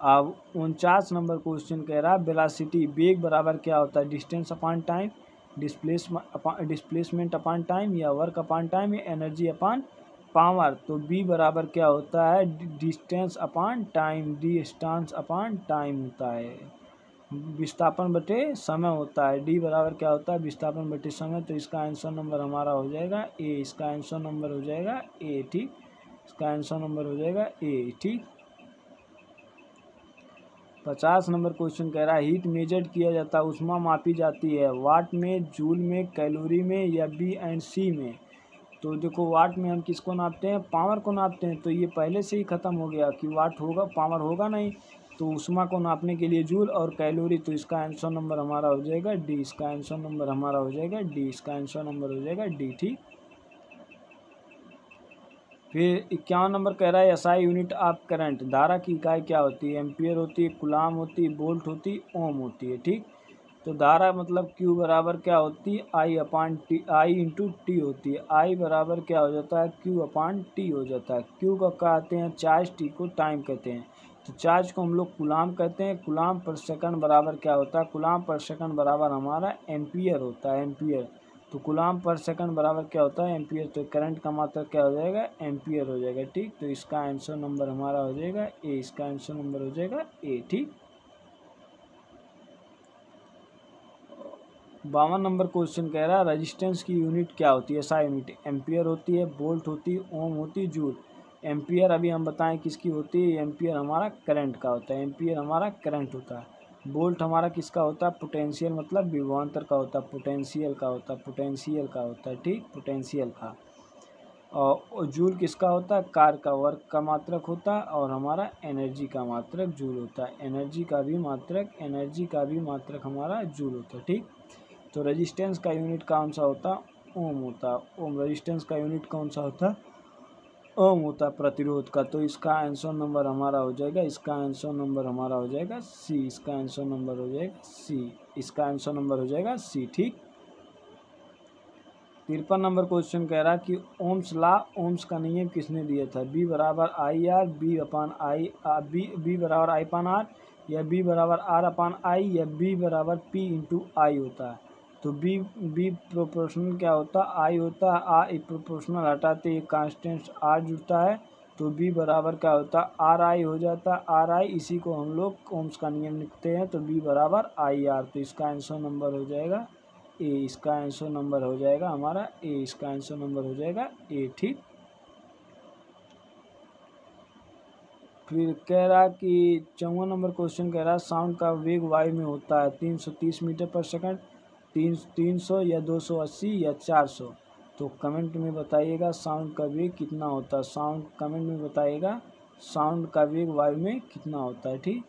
अब 49 नंबर क्वेश्चन कह रहा है वेलोसिटी, वेग बराबर क्या होता है? Distance upon time, displacement upon time या वर्क अपॉन टाइम या एनर्जी अपॉन पावर? तो बी बराबर क्या होता है? डिस्टेंस अपॉन टाइम होता है, विस्थापन बटे समय होता है। डी बराबर क्या होता है? विस्थापन बटे समय। तो इसका आंसर नंबर हमारा हो जाएगा ए। इसका आंसर नंबर हो जाएगा ए। ठीक, इसका आंसर नंबर हो जाएगा ए। ठीक, 50 नंबर क्वेश्चन कह रहा है हीट मेजर्ड किया जाता है, ऊष्मा मापी जाती है, वाट में, जूल में, कैलोरी में या बी एंड सी में? तो देखो, वाट में हम किसको नापते हैं? पावर को नापते हैं। तो ये पहले से ही खत्म हो गया कि वाट होगा, पावर होगा नहीं। तो ऊष्मा को नापने के लिए जूल और कैलोरी। तो इसका आंसर नंबर हमारा हो जाएगा डी। इसका आंसर नंबर हमारा हो जाएगा डी। इसका आंसर नंबर हो जाएगा डी। ठीक, फिर 51 नंबर कह रहा है एसआई यूनिट ऑफ करंट, धारा की इकाई क्या होती है? एम्पियर होती है, कूलाम होती है, वोल्ट होती है, ओम होती है। ठीक, तो धारा मतलब Q बराबर क्या होती है? आई इंटू टी होती है। आई बराबर क्या हो जाता है? Q अपान टी हो जाता है। Q को कहते हैं चार्ज, टी को टाइम कहते हैं। तो चार्ज को हम लोग कूलाम कहते हैं। कूलाम पर सेकंड बराबर क्या होता है? कूलाम पर सेकंड बराबर हमारा एम्पियर होता है, एम्पियर। तो कूलाम पर सेकंड बराबर क्या होता है? एम्पियर। तो करंट का मात्रा क्या हो जाएगा? एम्पियर हो जाएगा। ठीक, तो इसका आंसर नंबर हमारा हो जाएगा ए। इसका आंसर नंबर हो जाएगा ए। ठीक, 52 नंबर क्वेश्चन कह रहा है रेजिस्टेंस की यूनिट क्या होती है? एसआई यूनिट एम्पियर होती है, वोल्ट होती है, ओम होती है, जूल। एम्पियर अभी हम बताएं किसकी होती है? एम्पियर हमारा करंट का होता है, एम्पियर हमारा करंट होता है। वोल्ट हमारा किसका होता है? पोटेंशियल मतलब विभवांतर का होता है, पोटेंशियल का होता है। ठीक, पोटेंशियल का। और जूल किसका होता है? कार का, वर्क का मात्रक होता है और हमारा एनर्जी का मात्रक जूल होता है। एनर्जी का भी मात्रक हमारा जूल होता है। ठीक, तो रेजिस्टेंस का यूनिट कौन सा होता है? ओम होता है। ओम रेजिस्टेंस का यूनिट कौन सा होता है? ओम होता है, प्रतिरोध का। तो इसका आंसर नंबर हमारा हो जाएगा, इसका आंसर नंबर हमारा हो जाएगा सी। इसका आंसर नंबर हो जाएगा सी। इसका आंसर नंबर हो जाएगा सी। ठीक, 53 नंबर क्वेश्चन कह रहा है कि ओम्स लॉ, ओम्स का नियम किसने दिया था? बी बराबर आई आर, बी बराबर आई अपान आर या बी बराबर आर अपान आई या बी बराबर पी इंटू आई होता है। तो बी प्रोपोर्शनल क्या होता है? आई होता है। आई प्रोपोर्शनल हटाते एक कांस्टेंट आर जुड़ता है तो B बराबर क्या होता है आर आई हो जाता है, आर आई, इसी को हम लोग ओम्स का नियम लिखते हैं, तो B बराबर आई आर। तो इसका आंसर नंबर हो जाएगा ए, इसका आंसर नंबर हो जाएगा हमारा ए, इसका आंसर नंबर हो जाएगा ए। ठीक, फिर कह रहा कि 54 नंबर क्वेश्चन कह रहा साउंड का वेग वायु में होता है 330 मीटर पर सेकंड, 300 या 280 या 400। तो कमेंट में बताइएगा साउंड का वेग कितना होता है, साउंड कमेंट में बताइएगा साउंड का वेग वायु में कितना होता है। ठीक,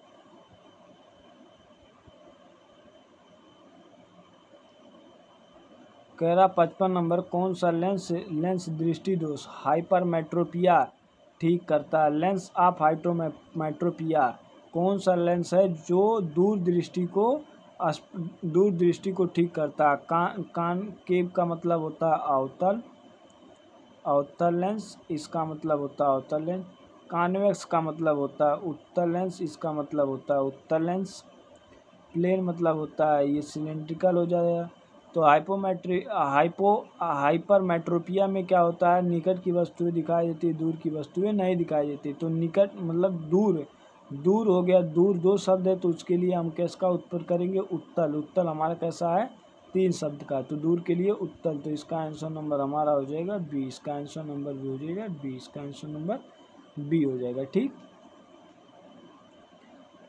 कह रहा 55 नंबर कौन सा लेंस दृष्टि दोष हाइपरमेट्रोपिया ठीक करता है। लेंस ऑफ हाइपरमेट्रोपिया कौन सा लेंस है जो दूर दृष्टि को ठीक करता है। कॉनकेव का मतलब होता है अवतल लेंस, इसका मतलब होता है अवतल लेंस। कॉन्वेक्स का मतलब होता है उत्तल लेंस, इसका मतलब होता है उत्तल लेंस। प्लेन मतलब होता है ये सिलेंड्रिकल हो जाएगा। तो हाइपरमेट्रोपिया में क्या होता है, निकट की वस्तुएं दिखाई देती है, दूर की वस्तुएं नहीं दिखाई देती। तो निकट मतलब दूर हो गया, दूर दो शब्द है तो उसके लिए हम किसका उत्तर करेंगे, उत्तल। उत्तल हमारा कैसा है 3 शब्द का, तो दूर के लिए उत्तल। तो इसका आंसर नंबर हमारा हो जाएगा बी, इसका आंसर नंबर भी हो जाएगा बी, इसका आंसर नंबर बी हो जाएगा। ठीक,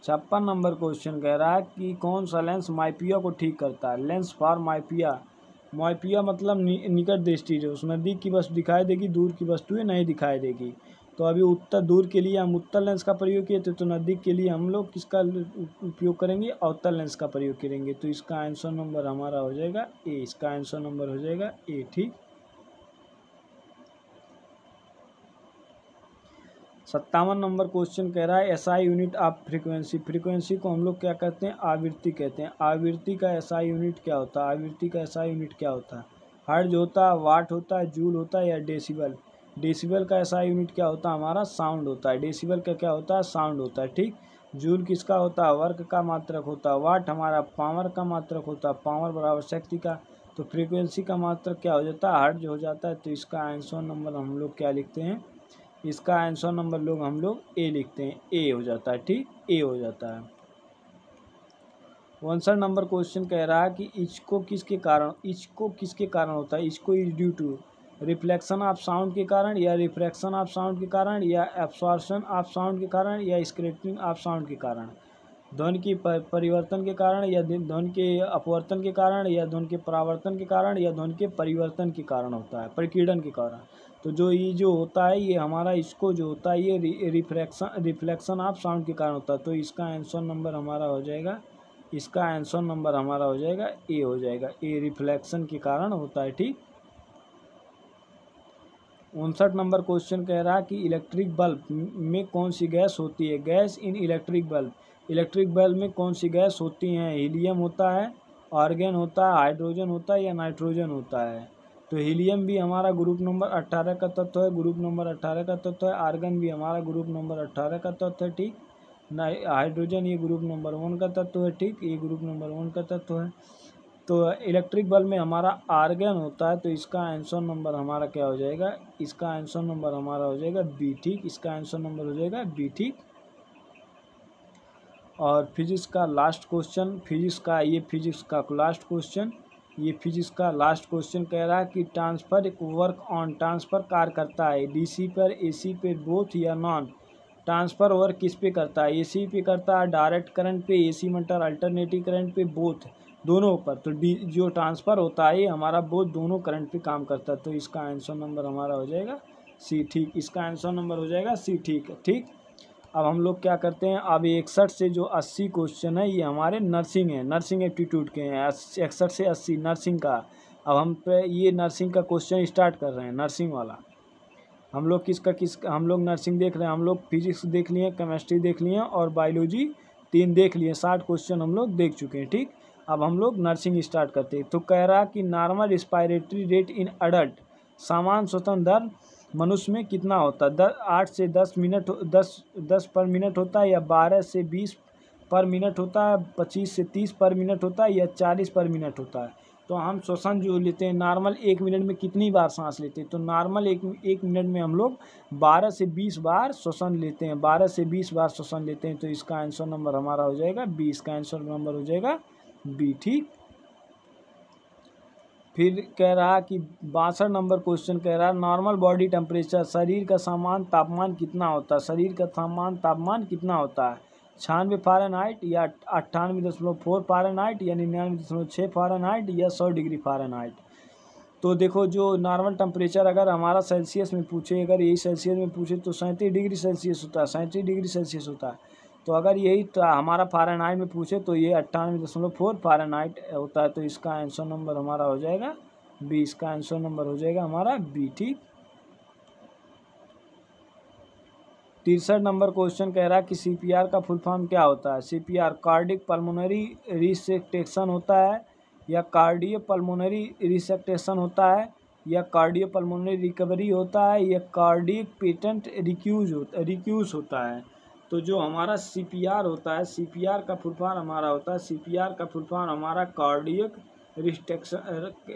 56 नंबर क्वेश्चन कह रहा है कि कौन सा लेंस माइपिया को ठीक करता है। लेंस फॉर माइपिया मतलब निकट दृष्टि, जो उस नज़दीक की वस्तु दिखाई देगी, दूर की वस्तुएं नहीं दिखाई देगी। तो अभी उत्तर दूर के लिए हम उत्तल लेंस का प्रयोग किए थे, तो नज़दीक के लिए हम लोग किसका उपयोग करेंगे, अवतल लेंस का प्रयोग करेंगे। तो इसका आंसर नंबर हमारा हो जाएगा ए, इसका आंसर नंबर हो जाएगा ए। ठीक, 57 नंबर क्वेश्चन कह रहा है SI unit of frequency. Frequency को हम लोग क्या कहते हैं, आवृत्ति कहते हैं। आवृत्ति का एसआई यूनिट क्या होता है, आवृत्ति का एसआई यूनिट क्या होता है, हर्ट्ज होता है, वाट होता है, जूल होता है या डेसिबल। डेसिबल का एसआई यूनिट क्या होता है हमारा, साउंड होता है। डेसिबल का क्या होता है, साउंड होता है। ठीक, जूल किसका होता है, वर्क का मात्रक होता है। वाट हमारा पावर का मात्रक होता है, पावर बराबर शक्ति का। तो फ्रीक्वेंसी का मात्रक क्या हो जाता है, हर्ट्ज हो जाता है। तो इसका आंसर नंबर हम लोग क्या लिखते हैं, इसका आंसर नंबर हम लोग ए लिखते हैं, ए हो जाता है। ठीक, ए हो जाता है। 59 नंबर क्वेश्चन कह रहा है कि इचको किसके कारण होता है। Echo is due to reflection of sound के कारण, या रिफ्रैक्शन ऑफ साउंड के कारण, या एब्सॉर्प्शन ऑफ साउंड के कारण, या स्कैटरिंग ऑफ साउंड के कारण। ध्वनि की परिवर्तन के कारण, या ध्वनि के अपवर्तन के कारण, या ध्वनि के परावर्तन के कारण, या ध्वनि के परिवर्तन के कारण होता है, परिकीर्णन के कारण। तो ये जो होता है ये हमारा इसको जो होता है ये रिफ्लेक्शन ऑफ साउंड के कारण होता है। तो इसका आंसर नंबर हमारा हो जाएगा, इसका आंसर नंबर हमारा हो जाएगा ए हो जाएगा, ए रिफ्लेक्शन के कारण होता है। ठीक, 59 नंबर क्वेश्चन कह रहा है कि इलेक्ट्रिक बल्ब में कौन सी गैस होती है। Gas in electric bulb, electric bulb में कौन सी गैस होती हैं। हीलियम होता है, आर्गन होता है, हाइड्रोजन होता है, या नाइट्रोजन होता है। तो हीलियम भी हमारा ग्रुप नंबर 18 का तत्व है, ग्रुप नंबर 18 का तत्व है। आर्गन भी हमारा ग्रुप नंबर 18 का तत्व है। ठीक, हाइड्रोजन ये ग्रुप नंबर 1 का तत्व है। ठीक, ये ग्रुप नंबर 1 का तत्व है। तो इलेक्ट्रिक बल्ब में हमारा आर्गन होता है। तो इसका आंसर नंबर हमारा क्या हो जाएगा, इसका आंसर नंबर हमारा हो जाएगा बी। ठीक, इसका आंसर नंबर हो जाएगा बी। ठीक, और फिजिक्स का लास्ट क्वेश्चन, फिजिक्स का लास्ट क्वेश्चन कह रहा है कि ट्रांसफर वर्क ऑन, ट्रांसफर कार्य करता है डीसी पर, एसी पे, बोथ या नॉन। ट्रांसफर वर्क किस पे करता है, एसी पे करता है, डायरेक्ट करंट पे, एसी मोटर अल्टरनेटिव करंट पे, बोथ दोनों पर। तो जो ट्रांसफ़र होता है ये हमारा बोथ दोनों करंट पे काम करता है। तो इसका आंसर नंबर हमारा हो जाएगा सी। ठीक, इसका आंसर नंबर हो जाएगा सी। ठीक है। ठीक, अब हम लोग क्या करते हैं, अब 61 से जो 80 क्वेश्चन है ये हमारे नर्सिंग एप्टीट्यूड के हैं। 61 से 80 नर्सिंग का। अब हम पे ये नर्सिंग का क्वेश्चन स्टार्ट कर रहे हैं, नर्सिंग वाला। हम लोग हम लोग नर्सिंग देख रहे हैं, हम लोग फिजिक्स देख लिए, केमिस्ट्री देख लिए और बायोलॉजी 3 देख लिए। 60 क्वेश्चन हम लोग देख चुके हैं। ठीक, अब हम लोग नर्सिंग स्टार्ट करते हैं। तो कह रहा कि normal respiratory rate in adult, सामान्य श्वसन दर मनुष्य में कितना होता है। 8 से 10 मिनट 10 पर मिनट होता है, या 12 से 20 पर मिनट होता है, 25 से 30 पर मिनट होता है, या 40 पर मिनट होता है। तो हम श्वसन जो लेते हैं नॉर्मल 1 मिनट में कितनी बार सांस लेते हैं, तो नॉर्मल एक मिनट में हम लोग 12 से 20 बार श्वसन लेते हैं, 12 से 20 बार श्वसन लेते हैं। तो इसका आंसर नंबर हमारा हो जाएगा बी, इसका आंसर नंबर हो जाएगा बी। ठीक, फिर कह रहा कि 62 नंबर क्वेश्चन कह रहा नॉर्मल बॉडी टेम्परेचर, शरीर का सामान्य तापमान कितना होता है, शरीर का सामान्य तापमान कितना होता है, 96 फ़ारेनहाइट या 98.4 फ़ारेनहाइट या 99.6 फ़ारेनहाइट या 100 डिग्री फ़ारेनहाइट। तो देखो जो नॉर्मल टेम्परेचर अगर हमारा सेल्सियस में पूछे, अगर यही सेल्सियस में पूछे तो 37 डिग्री सेल्सियस होता है, 37 डिग्री सेल्सियस होता है। तो अगर यही हमारा फ़ारेनहाइट में पूछे तो ये 98.4 फ़ारेनहाइट होता है। तो इसका आंसर नंबर हमारा हो जाएगा बी, इसका आंसर नंबर हो जाएगा हमारा बी। ठीक, 63 नंबर क्वेश्चन कह रहा कि सीपीआर का फुल फॉर्म क्या होता है। सीपीआर कार्डिक पल्मोनरी रिसेक्टेशन होता है या कार्डियो पल्मोनरी रिसेक्टेशन होता है या कार्डियो पल्मोनरी रिकवरी होता है या कार्डियक पेटेंट रिक्यूज होता है। तो जो हमारा सीपीआर होता है, सीपीआर का फुल फॉर्म हमारा होता है, सीपीआर का फुल फॉर्म हमारा कार्डियक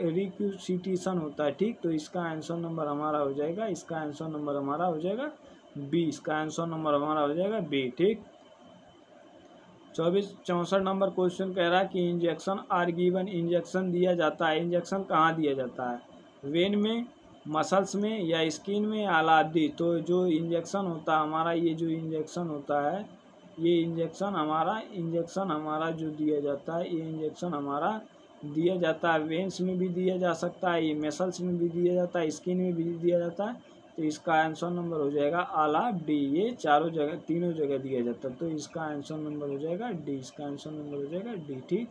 रिक्यूसिटेशन होता है। ठीक, तो इसका आंसर नंबर हमारा हो जाएगा, इसका आंसर नंबर हमारा हो जाएगा बी, इसका आंसर नंबर हमारा हो जाएगा बी। ठीक, 64 नंबर क्वेश्चन कह रहा है कि इंजेक्शन आर गिवन, इंजेक्शन दिया जाता है, इंजेक्शन कहाँ दिया जाता है, वेन में, मसल्स में या स्किन में, आलादी। तो जो इंजेक्शन होता है हमारा, ये जो इंजेक्शन होता है, ये इंजेक्शन हमारा जो दिया जाता है, ये इंजेक्शन हमारा दिया जाता है वेन्स में भी दिया जा सकता है, ये मसल्स में भी दिया जाता है, स्किन में भी दिया जाता है। तो इसका आंसर नंबर हो जाएगा आला डी, ये चारों जगह, तीनों जगह दिया जाता है। तो इसका आंसर नंबर हो जाएगा डी, इसका आंसर नंबर हो जाएगा डी। ठीक,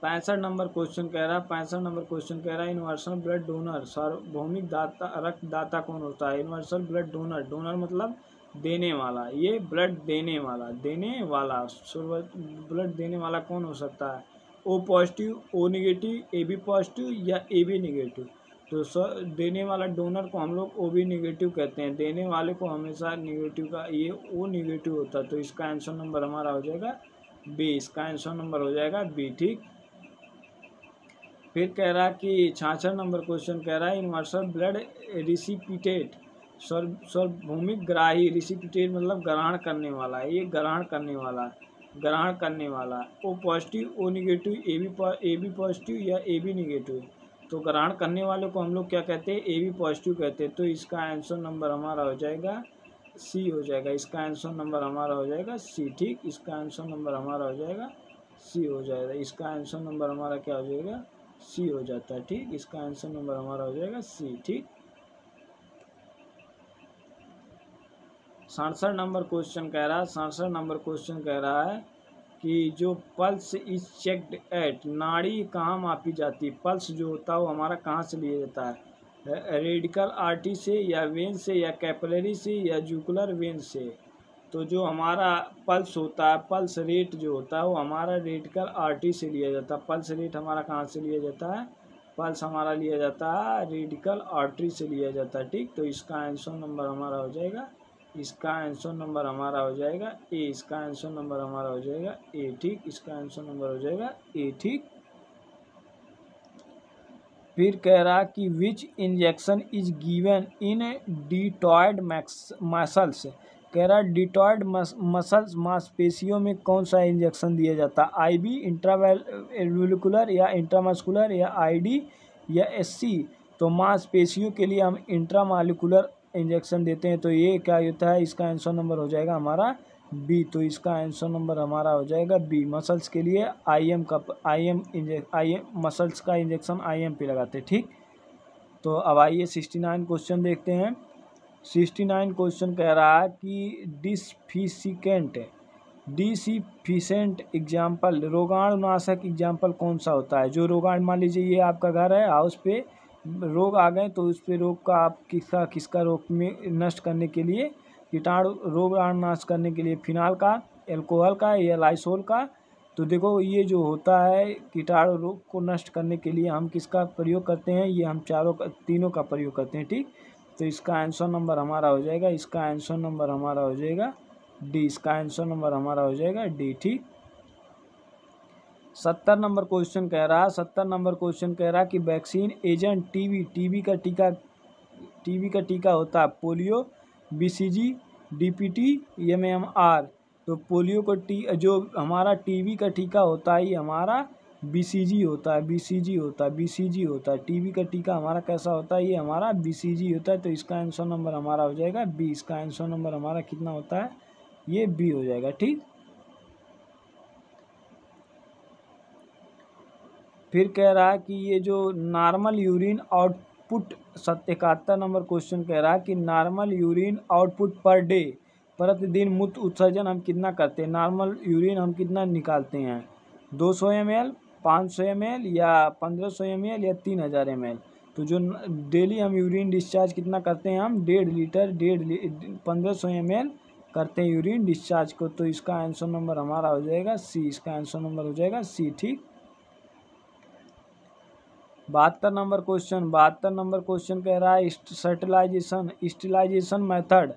65 नंबर क्वेश्चन कह रहा है, 65 नंबर क्वेश्चन कह रहा है यूनिवर्सल ब्लड डोनर, सार्वभौमिक दाता रक्तदाता कौन होता है। यूनिवर्सल ब्लड डोनर, डोनर मतलब देने वाला, ये ब्लड देने वाला, ब्लड देने वाला कौन हो सकता है। O positive, O negative, A B positive या ए बी निगेटिव। तो देने वाला डोनर को हम लोग ओ बी निगेटिव कहते हैं, देने वाले को हमेशा निगेटिव का, ये ओ निगेटिव होता है। तो इसका आंसर नंबर हमारा हो जाएगा बी, इसका आंसर नंबर हो जाएगा बी। ठीक, फिर कह रहा कि 66 नंबर क्वेश्चन कह रहा है यूनिवर्सल ब्लड रिसिपिटेट, सार्वभौमिक ग्राही, रिसिपिटेट मतलब ग्रहण करने वाला, ये ग्रहण करने वाला, O positive, O negative, A B positive या ए बी निगेटिव। तो ग्रहण करने वाले को हम लोग क्या कहते हैं, ए बी पॉजिटिव कहते हैं। तो इसका आंसर नंबर हमारा हो जाएगा सी, हो जाएगा, इसका आंसर नंबर हमारा हो जाएगा सी। ठीक, इसका आंसर नंबर हमारा हो जाएगा सी, हो जाएगा, इसका आंसर नंबर हमारा क्या हो जाएगा सी हो जाता है। ठीक, इसका आंसर नंबर हमारा हो जाएगा सी। ठीक, 67 नंबर क्वेश्चन कह रहा है, 67 नंबर क्वेश्चन कह रहा है कि जो पल्स इज चेक्ड एट, नाड़ी कहाँ मापी जाती है, पल्स जो होता है वो हमारा कहाँ से लिया जाता है, रेडिकल आर्टरी से या वेन से या कैपिलरी से या जुकुलर वेन से। तो जो हमारा पल्स होता है, पल्स रेट जो होता है वो हमारा रेडिकल आर्टरी से लिया जाता है। पल्स रेट हमारा कहाँ से लिया जाता है, पल्स हमारा लिया जाता है रेडिकल आर्टरी से लिया जाता है। ठीक, तो इसका आंसर नंबर हमारा हो जाएगा, इसका आंसर नंबर हमारा हो जाएगा ए, इसका आंसर नंबर हमारा हो जाएगा ए। ठीक, इसका आंसर नंबर हो जाएगा ए। ठीक, फिर कह रहा कि which injection is given in डिटॉयड मसल्स, कह रहा डिटॉयड मसल्स मांसपेशियों में कौन सा इंजेक्शन दिया जाता है, आईबी, इंट्रावेलुकुलर या इंट्रामस्कुलर या आईडी या एससी। तो मांसपेशियों के लिए हम इंट्रामालिकुलर इंजेक्शन देते हैं। तो ये क्या होता है, इसका आंसर नंबर हो जाएगा हमारा बी। तो इसका आंसर नंबर हमारा हो जाएगा बी, मसल्स के लिए आईएम मसल्स का इंजेक्शन आईएम पे लगाते हैं। ठीक, तो अब आइए 69 क्वेश्चन देखते हैं। 69 क्वेश्चन कह रहा है कि डिसफिशेंट एग्जाम्पल, रोगाणुनाशक एग्जाम्पल कौन सा होता है। जो रोगाणु, मान लीजिए ये आपका घर है, हाउस पे रोग आ गए, तो उस पे रोग का आप किसका रोग में नष्ट करने के लिए, कीटाणु रोगाणुनाश करने के लिए फिनाल का, एल्कोहल का या लाइसोल का। तो देखो ये जो होता है कीटाणु रोग को नष्ट करने के लिए हम किसका प्रयोग करते हैं, ये हम तीनों का प्रयोग करते हैं। ठीक, तो इसका आंसर नंबर हमारा हो जाएगा, इसका आंसर नंबर हमारा हो जाएगा डी, इसका आंसर नंबर हमारा हो जाएगा डी। ठीक, 70 नंबर क्वेश्चन कह रहा है, 70 नंबर क्वेश्चन कह रहा है कि वैक्सीन एजेंट टीबी का टीका होता है पोलियो, बीसीजी, डीपीटी, एमएमआर। तो पोलियो को जो हमारा टीबी का टीका होता है ये हमारा बीसीजी होता है। टीबी का टीका हमारा कैसा होता है, ये हमारा बीसीजी होता है। तो इसका आंसर नंबर हमारा हो जाएगा बी। इसका आंसर नंबर हमारा कितना होता है, ये बी हो जाएगा। ठीक, फिर कह रहा है कि ये जो normal urine output 71 number question कह रहा है कि normal urine output per day, प्रतिदिन मूत्र उत्सर्जन हम कितना करते हैं, नॉर्मल यूरिन हम कितना निकालते हैं, 200 ml, 500 ml या 1500 ml या 3000 ml। तो जो डेली हम यूरिन डिस्चार्ज कितना करते हैं, हम 1.5 लीटर 1500 ml करते हैं यूरिन डिस्चार्ज को। तो इसका आंसर नंबर हमारा हो जाएगा सी। इसका आंसर नंबर हो जाएगा सी। ठीक, 72 नंबर क्वेश्चन कह रहा है sterilisation method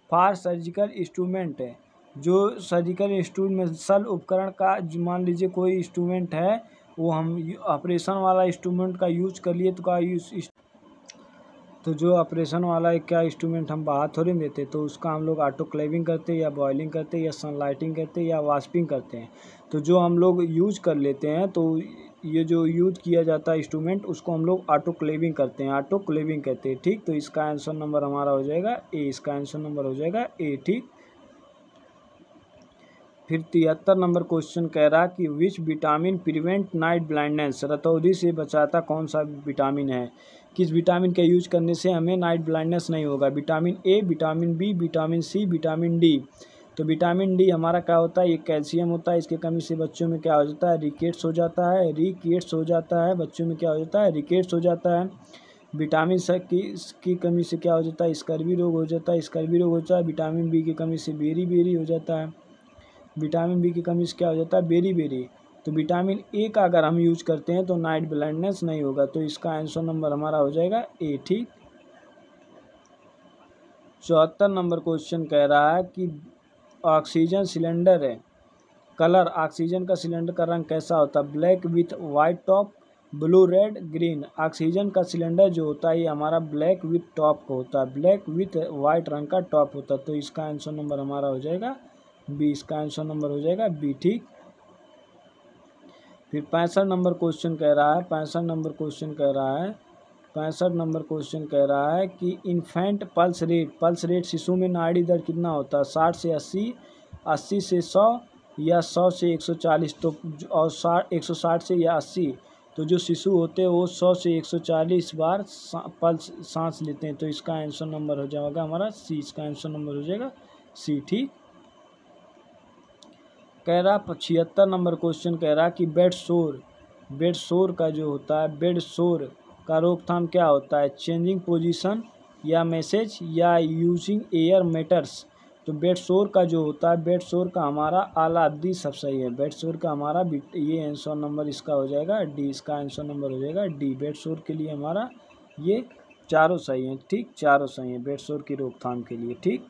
for surgical instrument है। जो सर्जिकल इंस्ट्रूमेंटल उपकरण का, मान लीजिए कोई इंस्ट्रूमेंट है, वो हम ऑपरेशन वाला इंस्ट्रूमेंट का यूज कर लिए तो जो ऑपरेशन वाला एक क्या इंस्ट्रूमेंट हम बाहर थोड़ी देते, तो उसका हम लोग ऑटोक्लेविंग करते हैं या बॉयलिंग करते हैं या सनलाइटिंग करते हैं या वास्पिंग करते हैं। तो जो हम लोग यूज कर लेते हैं, तो ये जो यूज किया जाता है इंस्ट्रूमेंट, उसको हम लोग ऑटोक्लेविंग करते हैं, ऑटोक्लेविंग कहते हैं। ठीक, तो इसका आंसर नंबर हमारा हो जाएगा ए। इसका आंसर नंबर हो जाएगा ए। ठीक, फिर 73 नंबर क्वेश्चन कह रहा कि which vitamin prevent night blindness, रतौंधी से बचाता कौन सा विटामिन है, किस विटामिन का यूज करने से हमें नाइट ब्लाइंडनेस नहीं होगा, vitamin A, vitamin B, vitamin C, vitamin D. तो विटामिन डी हमारा क्या होता है, ये कैल्शियम होता है। इसकी कमी से बच्चों में क्या हो जाता है, रिकेट्स हो जाता है, बच्चों में क्या हो जाता है, रिकेट्स हो जाता है। विटामिन सी की कमी से क्या हो जाता है, स्कर्वी रोग हो जाता है, विटामिन बी की कमी से बेरी हो जाता है, विटामिन बी की कमी से क्या हो जाता है, बेरी। तो विटामिन ए का अगर हम यूज करते हैं तो नाइट ब्लाइंडनेस नहीं होगा। तो इसका आंसर नंबर हमारा हो जाएगा ए। ठीक, 74 नंबर क्वेश्चन कह रहा है कि ऑक्सीजन सिलेंडर है, कलर ऑक्सीजन का सिलेंडर का रंग कैसा होता है, black with white top, blue, red, green. Oxygen का सिलेंडर जो होता है ये हमारा ब्लैक विथ टॉप का होता है, ब्लैक विथ वाइट रंग का टॉप होता है। तो इसका आंसर नंबर हमारा हो जाएगा बी। इसका आंसर नंबर हो जाएगा बी। ठीक, फिर 65 नंबर क्वेश्चन कह रहा है, 65 नंबर क्वेश्चन कह रहा है कि इन्फेंट पल्स रेट शिशु में नाड़ी दर कितना होता है, 60 से 80, 80 से 100 या 100 से 140। तो और 160 से या 80। तो जो शिशु होते हैं वो 100 से 140 बार पल्स सांस लेते हैं। तो इसका आंसर नंबर हो जाएगा हमारा सी। इसका आंसर नंबर हो जाएगा सी। ठीक, कह रहा 76 नंबर क्वेश्चन कह रहा कि बेड शोर का जो होता है, बेड शोर का रोकथाम क्या होता है, चेंजिंग पोजीशन या मैसेज या यूजिंग एयर मैटर्स। तो बेड शोर का जो होता है, बेड शोर का हमारा आला दी सब सही है, बेड शोर का हमारा ये आंसर नंबर इसका हो जाएगा डी। इसका आंसर नंबर हो जाएगा डी। बेड शोर के लिए हमारा ये चारों सही हैं। ठीक, चारों सही हैं बेड शोर की रोकथाम के लिए। ठीक,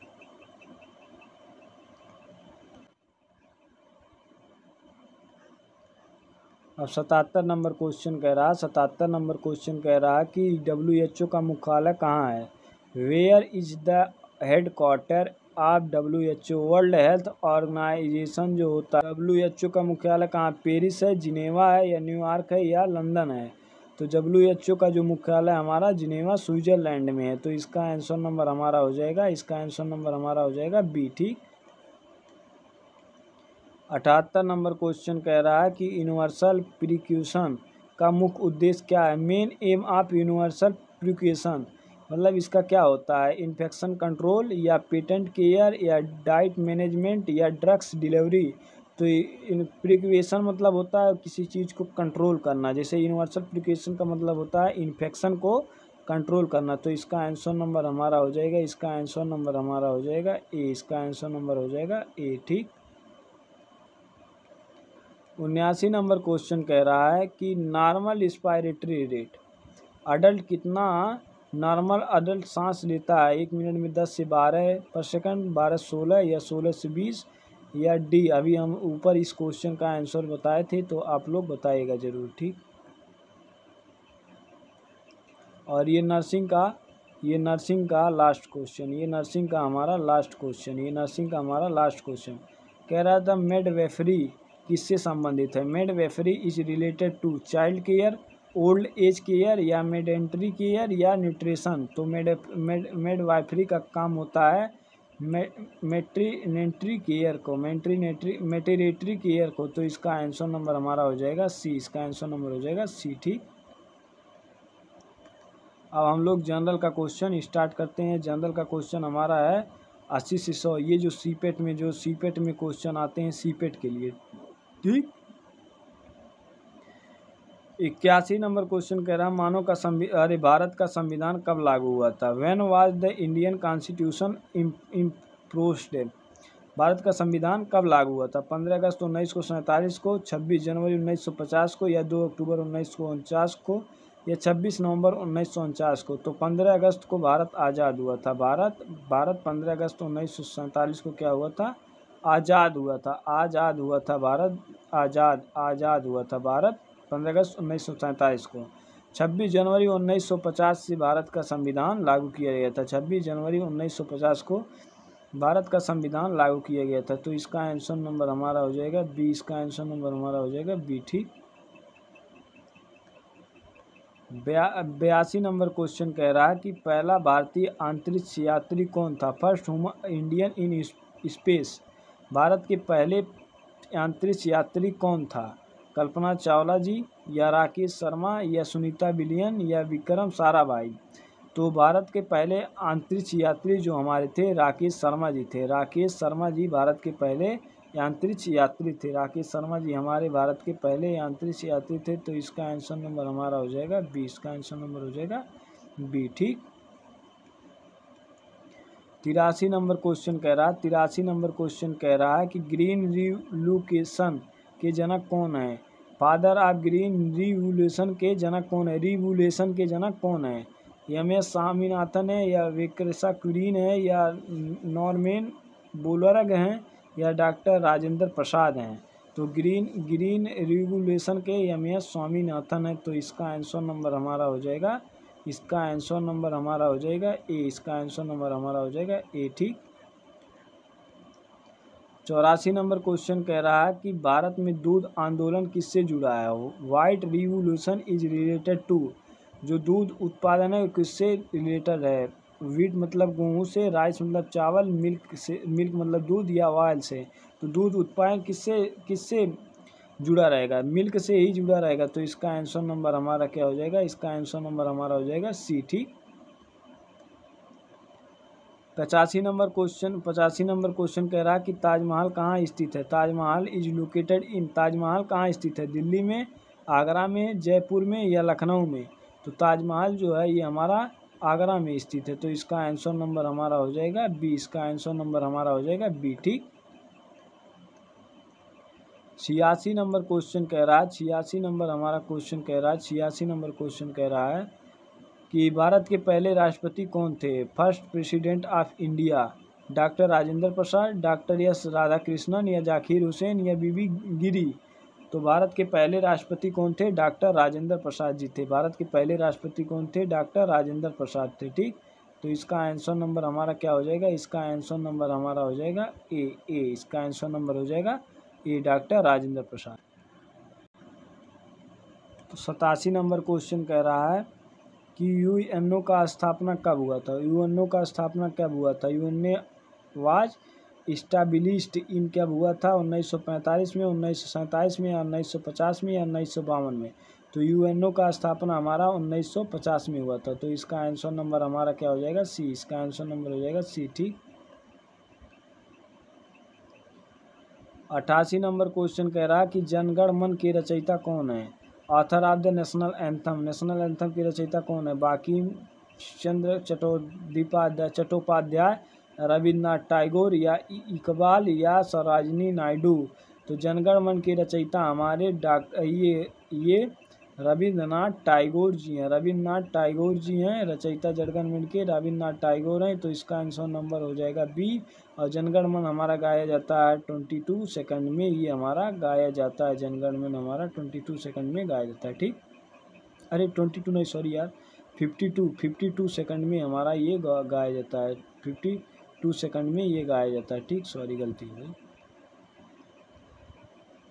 अब 77 नंबर क्वेश्चन कह रहा है, 77 नंबर क्वेश्चन कह रहा है कि WHO का मुख्यालय कहाँ है, where is the head quarter of WHO। World Health Organization जो होता है, WHO का मुख्यालय कहाँ, पेरिस है, जिनेवा है या न्यूयॉर्क है या लंदन है। तो WHO का जो मुख्यालय हमारा जिनेवा स्विट्जरलैंड में है। तो इसका आंसर नंबर हमारा हो जाएगा, इसका आंसर नंबर हमारा हो जाएगा बी। ठीक, 78 नंबर क्वेश्चन कह रहा है कि यूनिवर्सल प्रिकॉशन का मुख्य उद्देश्य क्या है, main M of universal precaution, मतलब इसका क्या होता है, इन्फेक्शन कंट्रोल या पेटेंट केयर या डाइट मैनेजमेंट या ड्रग्स डिलीवरी। तो प्रिकॉशन मतलब होता है किसी चीज़ को कंट्रोल करना, जैसे यूनिवर्सल प्रिकॉशन का मतलब होता है इन्फेक्शन को कंट्रोल करना। तो इसका आंसर नंबर हमारा हो जाएगा, इसका आंसर नंबर हमारा हो जाएगा ए। इसका आंसर नंबर हो जाएगा ए। ठीक, 79 नंबर क्वेश्चन कह रहा है कि नॉर्मल इंस्पायरेटरी रेट, अडल्ट कितना नॉर्मल अडल्ट सांस लेता है 1 मिनट में, 10 से 12 पर सेकंड, 12 से 16 या 16 से 20 या डी? अभी हम ऊपर इस क्वेश्चन का आंसर बताए थे, तो आप लोग बताइएगा ज़रूर, ठीक। और ये नर्सिंग का लास्ट क्वेश्चन, ये नर्सिंग का हमारा लास्ट क्वेश्चन कह रहा था मिडवाइफरी किससे संबंधित है? Midwifery is related to child care, old age care, या मेडेंट्री केयर, या न्यूट्रिशन। तो मिडवाइफरी का काम होता है मेटरनिटी केयर को। तो इसका आंसर नंबर हमारा हो जाएगा सी, इसका आंसर नंबर हो जाएगा सी, ठीक। अब हम लोग जनरल का क्वेश्चन स्टार्ट करते हैं। जनरल का क्वेश्चन हमारा है 80 से 100, ये जो सीपेट में क्वेश्चन आते हैं सीपेट के लिए, ठीक। 81 नंबर क्वेश्चन कह रहा है भारत का संविधान कब लागू हुआ था? When was the Indian constitution imposed? Bharat का संविधान कब लागू हुआ था? 15 अगस्त 1947 को, 26 जनवरी 1950 को, या 2 अक्टूबर 1949 को, या 26 नवंबर 1949 को। तो 15 अगस्त को भारत आज़ाद हुआ था। भारत 15 अगस्त 1947 को क्या हुआ था? आज़ाद हुआ था भारत, आज़ाद हुआ था भारत 15 अगस्त 1947 को। 26 जनवरी 1950 से भारत का संविधान लागू किया गया था। 26 जनवरी 1950 को भारत का संविधान लागू किया गया था। तो इसका आंसर नंबर हमारा हो जाएगा बी, इसका आंसर नंबर हमारा हो जाएगा बी, ठीक। 82 नंबर क्वेश्चन कह रहा है कि पहला भारतीय अंतरिक्ष यात्री कौन था? First Indian in space. Bharat के पहले अंतरिक्ष यात्री कौन था? कल्पना चावला जी, या राकेश शर्मा, या सुनीता विलियम, या विक्रम साराभाई। तो भारत के पहले अंतरिक्ष यात्री जो हमारे थे राकेश शर्मा जी थे। राकेश शर्मा जी भारत के पहले अंतरिक्ष यात्री थे। राकेश शर्मा जी हमारे भारत के पहले अंतरिक्ष यात्री थे। तो इसका आंसर नंबर हमारा हो जाएगा बी, इसका आंसर नंबर हो जाएगा बी, ठीक। 83 नंबर क्वेश्चन कह रहा है कि ग्रीन रिवोल्यूशन के जनक कौन है? फादर ऑफ ग्रीन रिवोल्यूशन के जनक कौन है? एम.एस. स्वामीनाथन है, या विक्रेसा क्वीन है, या नॉर्मन बोलवर्ग हैं, या डॉक्टर राजेंद्र प्रसाद हैं। तो ग्रीन रिवोल्यूशन के एम.एस. स्वामीनाथन है। तो इसका आंसर नंबर हमारा हो जाएगा ए, इसका आंसर नंबर हमारा हो जाएगा ए, ठीक। 84 नंबर क्वेश्चन कह रहा है कि भारत में दूध आंदोलन किससे जुड़ा है? White revolution is related to. जो दूध उत्पादन है किससे रिलेटेड है? व्हीट मतलब गेहूँ से, राइस मतलब चावल, मिल्क मतलब दूध, या ऑयल से। तो दूध उत्पादन किससे जुड़ा रहेगा? मिल्क से ही जुड़ा रहेगा। तो इसका आंसर नंबर हमारा क्या हो जाएगा? इसका आंसर नंबर हमारा हो जाएगा सी, ठीक। 85 नंबर क्वेश्चन कह रहा है कि ताजमहल कहाँ स्थित है? ताजमहल कहाँ स्थित है? दिल्ली में, आगरा में, जयपुर में, या लखनऊ में। तो ताजमहल जो है ये हमारा आगरा में स्थित है। तो इसका आंसर नंबर हमारा हो जाएगा बी, इसका आंसर नंबर हमारा हो जाएगा बी, ठीक। 86 नंबर क्वेश्चन कह रहा है 86 नंबर क्वेश्चन कह रहा है कि भारत के पहले राष्ट्रपति कौन थे? First president of India doctor Rajendra Prasad, doctor S Radhakrishnan, या जाकिर हुसैन, या बीबी गिरी। तो भारत के पहले राष्ट्रपति कौन थे? डॉक्टर राजेंद्र प्रसाद जी थे। भारत के पहले राष्ट्रपति कौन थे? डॉक्टर राजेंद्र प्रसाद थे, ठीक। तो इसका आंसर नंबर हमारा क्या हो जाएगा? इसका आंसर नंबर हमारा हो जाएगा ए, इसका आंसर नंबर हो जाएगा ए, डॉक्टर राजेंद्र प्रसाद। तो 87 नंबर क्वेश्चन कह रहा है कि यूएनओ का स्थापना कब हुआ था? यूएनओ वाज इस्टाब्लिश्ड इन कब हुआ था? 1945 में, 1947 में, या 1950 में, या 1952 में। तो यूएनओ का स्थापना हमारा 1950 में हुआ था। तो इसका आंसर नंबर हमारा क्या हो जाएगा? सी, इसका आंसर नंबर हो जाएगा सी, ठीक। 88 नंबर क्वेश्चन कह रहा है कि जनगण मन के रचयिता कौन है? Author of the national anthem की रचयिता कौन है? बंकिम चंद्र चट्टोपाध्याय, रविन्द्रनाथ टैगोर, या इकबाल, या सरोजिनी नायडू। तो जनगण मन के रचयिता हमारे ये रविंद्रनाथ टैगोर जी हैं, रविंद्रनाथ टैगोर जी हैं, रचयिता जनगण के रविंद्रनाथ टैगोर हैं। तो इसका आंसर नंबर हो जाएगा बी। और जनगण मन हमारा गाया जाता है 22 सेकंड में, ये हमारा गाया जाता है, जनगण मन हमारा 22 सेकंड में गाया जाता है। ठीक, अरे 22 नहीं, सॉरी यार, 52 सेकंड में हमारा ये गाया जाता है, 52 सेकंड में ये गाया जाता है। ठीक, सॉरी गलती हुई।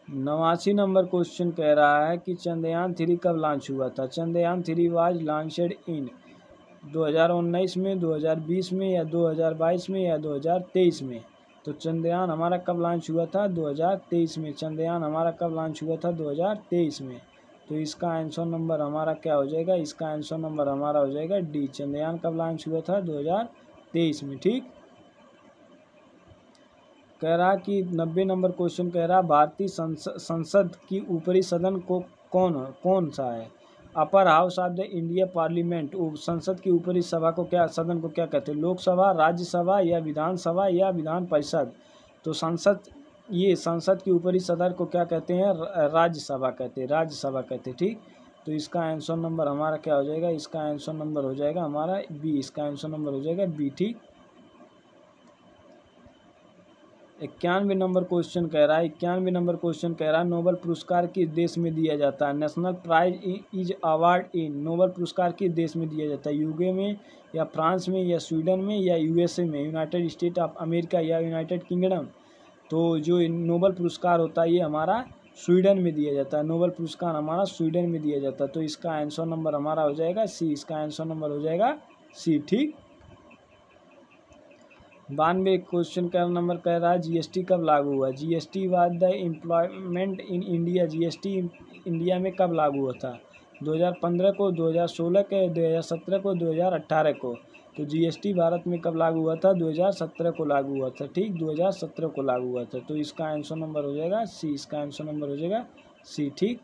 89 नंबर क्वेश्चन कह रहा है कि चंद्रयान 3 कब लॉन्च हुआ था। चंद्रयान 3 वाज लॉन्चड इन 2019 में, 2020 में, या 2022 में, या 2023 में। तो चंद्रयान हमारा कब लॉन्च हुआ था? 2023 में। चंद्रयान हमारा कब लॉन्च हुआ था? 2023 में। तो इसका आंसर नंबर हमारा क्या हो जाएगा? इसका आंसर नंबर हमारा हो जाएगा डी। चंद्रयान कब लॉन्च हुआ था? 2023 में। ठीक, कह रहा कि 90 नंबर क्वेश्चन कह रहा भारतीय संसद की ऊपरी सदन को कौन सा है? Upper house of the India parliament. संसद की ऊपरी सभा को क्या, सदन को क्या कहते हैं? लोकसभा, राज्यसभा, या विधानसभा, या विधान परिषद। तो संसद की ऊपरी सदन को क्या कहते हैं? राज्यसभा कहते हैं, राज्यसभा कहते हैं। ठीक, तो इसका आंसर नंबर हमारा क्या हो जाएगा? इसका आंसर नंबर हो जाएगा हमारा बी। इसका आंसर नंबर हो जाएगा बी। ठीक, 91 नंबर क्वेश्चन कह रहा है, 91 नंबर क्वेश्चन कह रहा है नोबेल पुरस्कार किस देश में दिया जाता है? National prize is award in. Nobel पुरस्कार किस देश में दिया जाता है? यूके में, या फ्रांस में, या स्वीडन में, या यूएसए में, यूनाइटेड स्टेट ऑफ अमेरिका, या यूनाइटेड किंगडम। तो जो नोबेल पुरस्कार होता है ये हमारा स्वीडन में दिया जाता है। नोबेल पुरस्कार हमारा स्वीडन में दिया जाता है। तो इसका आंसर नंबर हमारा हो जाएगा सी। इसका आंसर नंबर हो जाएगा सी। ठीक, 92 क्वेश्चन का नंबर कह रहा है जीएसटी कब लागू हुआ? GST was the employment in India. GST India में कब लागू हुआ था? 2015 को, 2016 के, 2017 को, 2018 को। तो जीएसटी भारत में कब लागू हुआ था? 2017 को लागू हुआ था। ठीक, 2017 को लागू हुआ था। तो इसका आंसर नंबर हो जाएगा सी। इसका आंसर नंबर हो जाएगा सी। ठीक,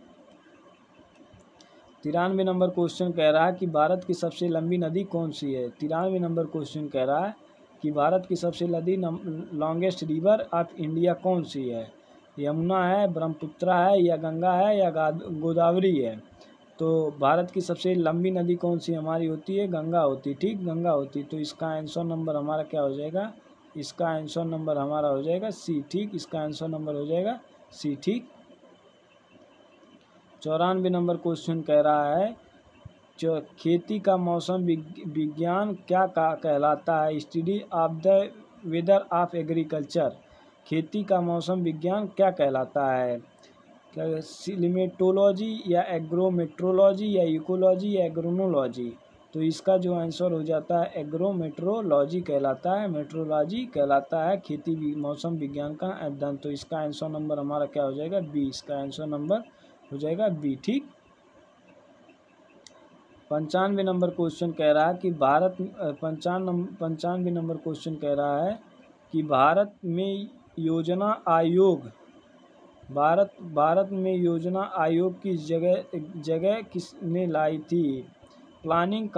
93 नंबर क्वेश्चन कह रहा है कि भारत की सबसे लंबी नदी कौन सी है? 93 नंबर क्वेश्चन कह रहा है कि भारत की सबसे लॉन्गेस्ट रिवर ऑफ इंडिया कौन सी है? यमुना है, ब्रह्मपुत्र है, या गंगा है, या गोदावरी है। तो भारत की सबसे लंबी नदी कौन सी हमारी होती है? गंगा होती। ठीक, गंगा होती। तो इसका आंसर नंबर हमारा क्या हो जाएगा? इसका आंसर नंबर हमारा हो जाएगा सी। ठीक, इसका आंसर नंबर हो जाएगा सी। ठीक, 94 नंबर क्वेश्चन कह रहा है जो खेती का मौसम विज्ञान क्या कहलाता है? Study of the weather of agriculture. खेती का मौसम विज्ञान क्या कहलाता है? क्लाइमेटोलॉजी, या एग्रोमेट्रोलॉजी, या इकोलॉजी, या एग्रोनोलॉजी। तो इसका जो आंसर हो जाता है एग्रोमेट्रोलॉजी कहलाता है, मेट्रोलॉजी कहलाता है खेती मौसम विज्ञान का अध्ययन। तो इसका आंसर नंबर हमारा क्या हो जाएगा? बी। इसका आंसर नंबर हो जाएगा बी। ठीक, 95 नंबर क्वेश्चन कह रहा है कि 95 नंबर क्वेश्चन कह रहा है कि भारत में योजना आयोग की जगह किसने लाई थी? Planning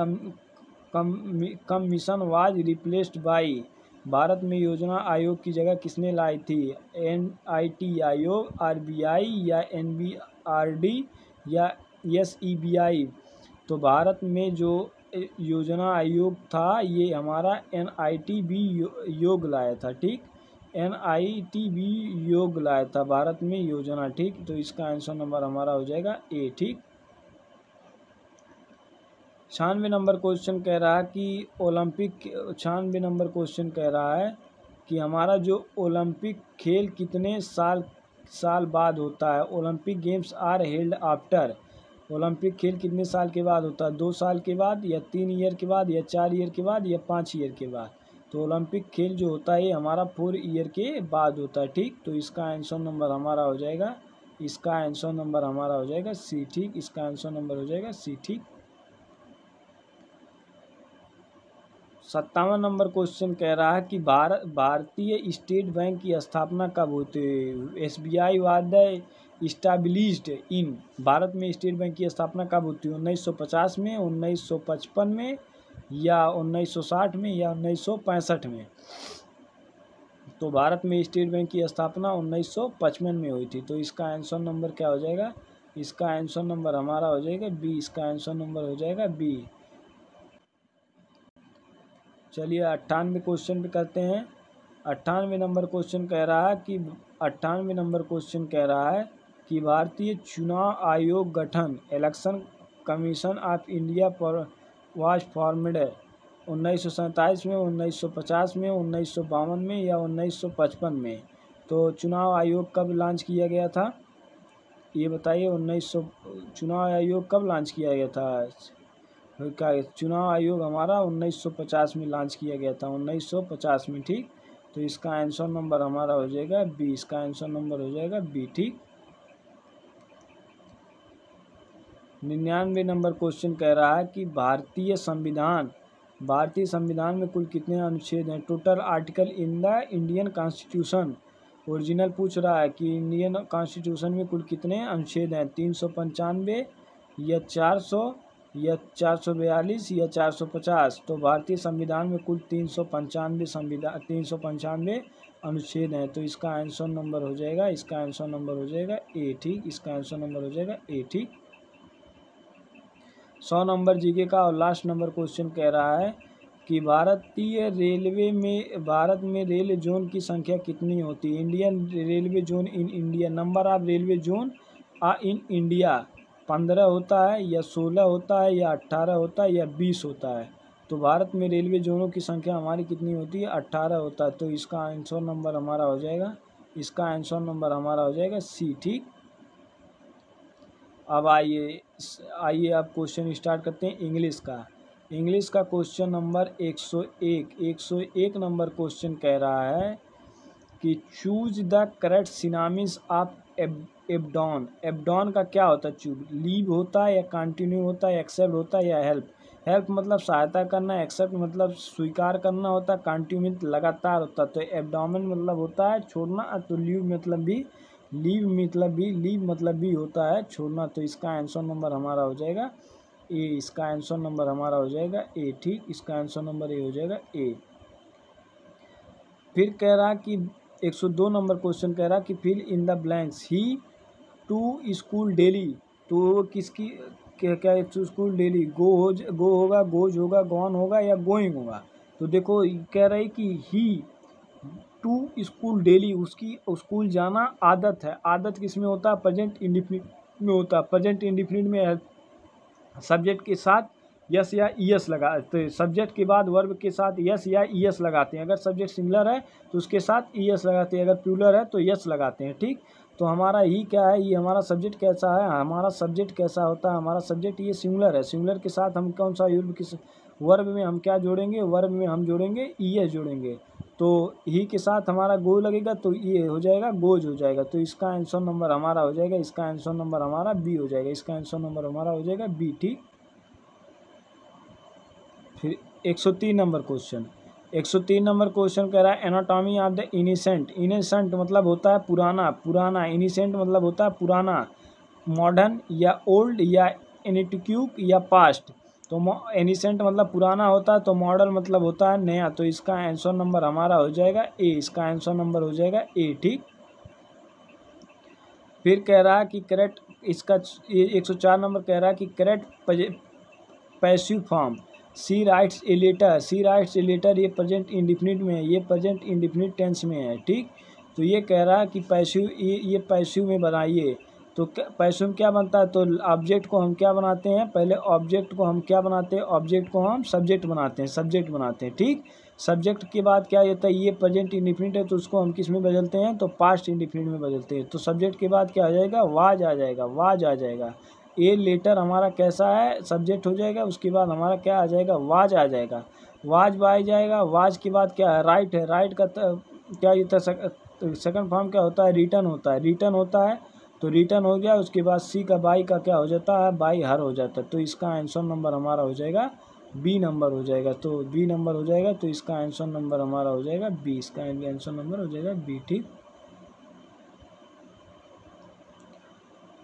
commission was replaced by. Bharat में योजना आयोग की जगह किसने लाई थी? NIT आयोग, RBI, या NBRD, या SEBI। तो भारत में जो योजना आयोग था ये हमारा NIT योग लाया था। ठीक, NIT योग लाया था भारत में योजना। ठीक, तो इसका आंसर नंबर हमारा हो जाएगा ए। ठीक, 96 नंबर क्वेश्चन कह रहा है कि 96 नंबर क्वेश्चन कह रहा है कि हमारा जो ओलंपिक खेल कितने साल बाद होता है? Olympic games are held after. Olympic खेल कितने साल के बाद होता है? 2 साल के बाद, या 3 ईयर के बाद, या 4 ईयर के बाद, या 5 ईयर के बाद। तो ओलंपिक खेल जो होता है ये हमारा 4 ईयर के बाद होता है। ठीक, तो इसका आंसर नंबर हमारा हो जाएगा, इसका आंसर नंबर हमारा हो जाएगा सी। ठीक, इसका आंसर नंबर हो जाएगा सी। ठीक, 57 नंबर क्वेश्चन कह रहा है कि भारतीय स्टेट बैंक की स्थापना कब होती है? SBI was the established in. Bharat में स्टेट बैंक की स्थापना कब होती है? 1950 में, 1955 में, या 1960 में, या 1965 में। तो भारत में स्टेट बैंक की स्थापना 1955 में हुई थी। तो इसका आंसर नंबर क्या हो जाएगा? इसका आंसर नंबर हमारा हो जाएगा बी, इसका आंसर नंबर हो जाएगा बी। चलिए 98 क्वेश्चन पे करते हैं। 98 नंबर क्वेश्चन कह रहा है कि 98 नंबर क्वेश्चन कह रहा है कि भारतीय चुनाव आयोग गठन इलेक्शन कमीशन ऑफ इंडिया पर वाज फॉर्मड 1947 में, 1950 में, 1952 में या 1955 में। तो चुनाव आयोग कब लॉन्च किया गया था, ये बताइए। 1900 चुनाव आयोग कब लॉन्च किया गया था? का चुनाव आयोग हमारा 1950 में लॉन्च किया गया था, 1950 में, ठीक। तो इसका आंसर नंबर हमारा हो जाएगा बी, इसका आंसर नंबर हो जाएगा बी, ठीक। 99 नंबर क्वेश्चन कह रहा है कि भारतीय संविधान में कुल कितने अनुच्छेद हैं? Total article in the Indian constitution. Original पूछ रहा है कि इंडियन कॉन्स्टिट्यूशन में कुल कितने अनुच्छेद हैं? 395 या 400 या 442 या 450। तो भारतीय संविधान में कुल 395 अनुच्छेद हैं। तो इसका आंसर नंबर हो जाएगा, इसका आंसर नंबर हो जाएगा ए, ठीक। इसका आंसर नंबर हो जाएगा ए, ठीक। 100 नंबर जीके का और लास्ट नंबर क्वेश्चन कह रहा है कि भारत में रेल जोन की संख्या कितनी होती है? Indian railway zone in India, number of railway zone in India 15 होता है या 16 होता है या 18 होता है या 20 होता है? तो भारत में रेलवे जोनों की संख्या हमारी कितनी होती है? 18 होता है। तो इसका आंसर नंबर हमारा हो जाएगा, इसका आंसर नंबर हमारा हो जाएगा सी, ठीक। अब आइए अब क्वेश्चन स्टार्ट करते हैं इंग्लिश का। इंग्लिश का क्वेश्चन नंबर 101 नंबर क्वेश्चन कह रहा है कि choose the correct synonyms of Abaddon. Abaddon का क्या होता है? चूज, लीव होता है या कंटिन्यू होता है, एक्सेप्ट होता है या हेल्प। हेल्प मतलब सहायता करना, एक्सेप्ट मतलब स्वीकार करना होता है, कंटिन्यू लगातार होता है। तो एबडोमेन मतलब होता है छोड़ना, तो लीव मतलब भी होता है छोड़ना। तो इसका आंसर नंबर हमारा हो जाएगा ए, इसका आंसर नंबर हमारा हो जाएगा ए, ठीक। इसका आंसर नंबर ए हो जाएगा ए। फिर कह रहा कि 102 नंबर क्वेश्चन कह रहा कि fill in the blanks. He to school daily. तो किसकी क्या स्कूल डेली? गो होगा, गोज होगा, गॉन होगा या गोइंग होगा? तो देखो कह रही कि ही टू स्कूल डेली, उसकी स्कूल जाना आदत है। आदत किस में होता है? प्रेजेंट इंडिफिनिट में होता है। प्रेजेंट इंडिफिनिट में सब्जेक्ट के साथ यस या ईएस लगा, तो सब्जेक्ट के बाद वर्ब के साथ यस या ईएस लगाते हैं। अगर सब्जेक्ट सिंगुलर है तो उसके साथ ईएस लगाते हैं, अगर प्लूरल है तो यस लगाते हैं, ठीक। तो हमारा ही क्या है, ये हमारा सब्जेक्ट कैसा है? हमारा सब्जेक्ट कैसा होता है? हमारा सब्जेक्ट ये सिंगुलर है। सिंगुलर के साथ हम कौन सा वर्ब में हम क्या जोड़ेंगे? वर्ब में हम जोड़ेंगे ईएस जोड़ेंगे। तो ही के साथ हमारा गो लगेगा तो ये हो जाएगा गोज हो जाएगा। तो इसका आंसर नंबर हमारा हो जाएगा, इसका आंसर नंबर हमारा बी हो जाएगा, इसका आंसर नंबर हमारा हो जाएगा बी, ठीक। फिर 103 नंबर क्वेश्चन। 103 नंबर क्वेश्चन कह रहा है एनाटॉमी ऑफ द इनिसेंट। इनिसेंट मतलब होता है पुराना। इनिसेंट मतलब होता है पुराना। मॉडर्न या ओल्ड या एनिटिक्यूक या पास्ट। तो एनिसेंट मतलब पुराना होता है, तो मॉडर्न मतलब होता है नया। तो इसका आंसर नंबर हमारा हो जाएगा ए, इसका आंसर नंबर हो जाएगा ए, ठीक। फिर कह रहा है कि करेक्ट, इसका 104 नंबर कह रहा है कि correct passive form. She writes a letter, ये प्रेजेंट इंडिफिनिट में है, ये प्रेजेंट इंडिफिनिट टेंस में है, ठीक। तो ये कह रहा है कि पैसिव, ये पैसिव में बनाइए। तो पैसिव में क्या बनता है? तो ऑब्जेक्ट को हम क्या बनाते हैं? पहले ऑब्जेक्ट को हम क्या बनाते हैं? ऑब्जेक्ट को हम सब्जेक्ट बनाते हैं, ठीक। सब्जेक्ट के बाद क्या होता है? ये प्रेजेंट इंडिफिनिट है तो उसको हम किस में बदलते हैं? तो पास्ट इंडिफिनिट में बदलते हैं। तो सब्जेक्ट के बाद क्या आ जाएगा? वाज आ जाएगा। ए लेटर हमारा कैसा है? सब्जेक्ट हो जाएगा। उसके बाद हमारा क्या आ जाएगा? वाज आ जाएगा। वाज बाय जाएगा। वाज के बाद क्या है? राइट है। राइट का क्या होता है? सेकंड फॉर्म क्या होता है? रिटर्न होता है। तो रिटर्न हो गया। उसके बाद सी का बाई का क्या हो जाता है? बाई हर हो जाता है। तो इसका आंसर नंबर हमारा हो जाएगा बी नंबर हो जाएगा। तो बी नंबर हो जाएगा। तो इसका आंसर नंबर हमारा हो जाएगा बी, इसका आंसर नंबर हो जाएगा बी, ठीक।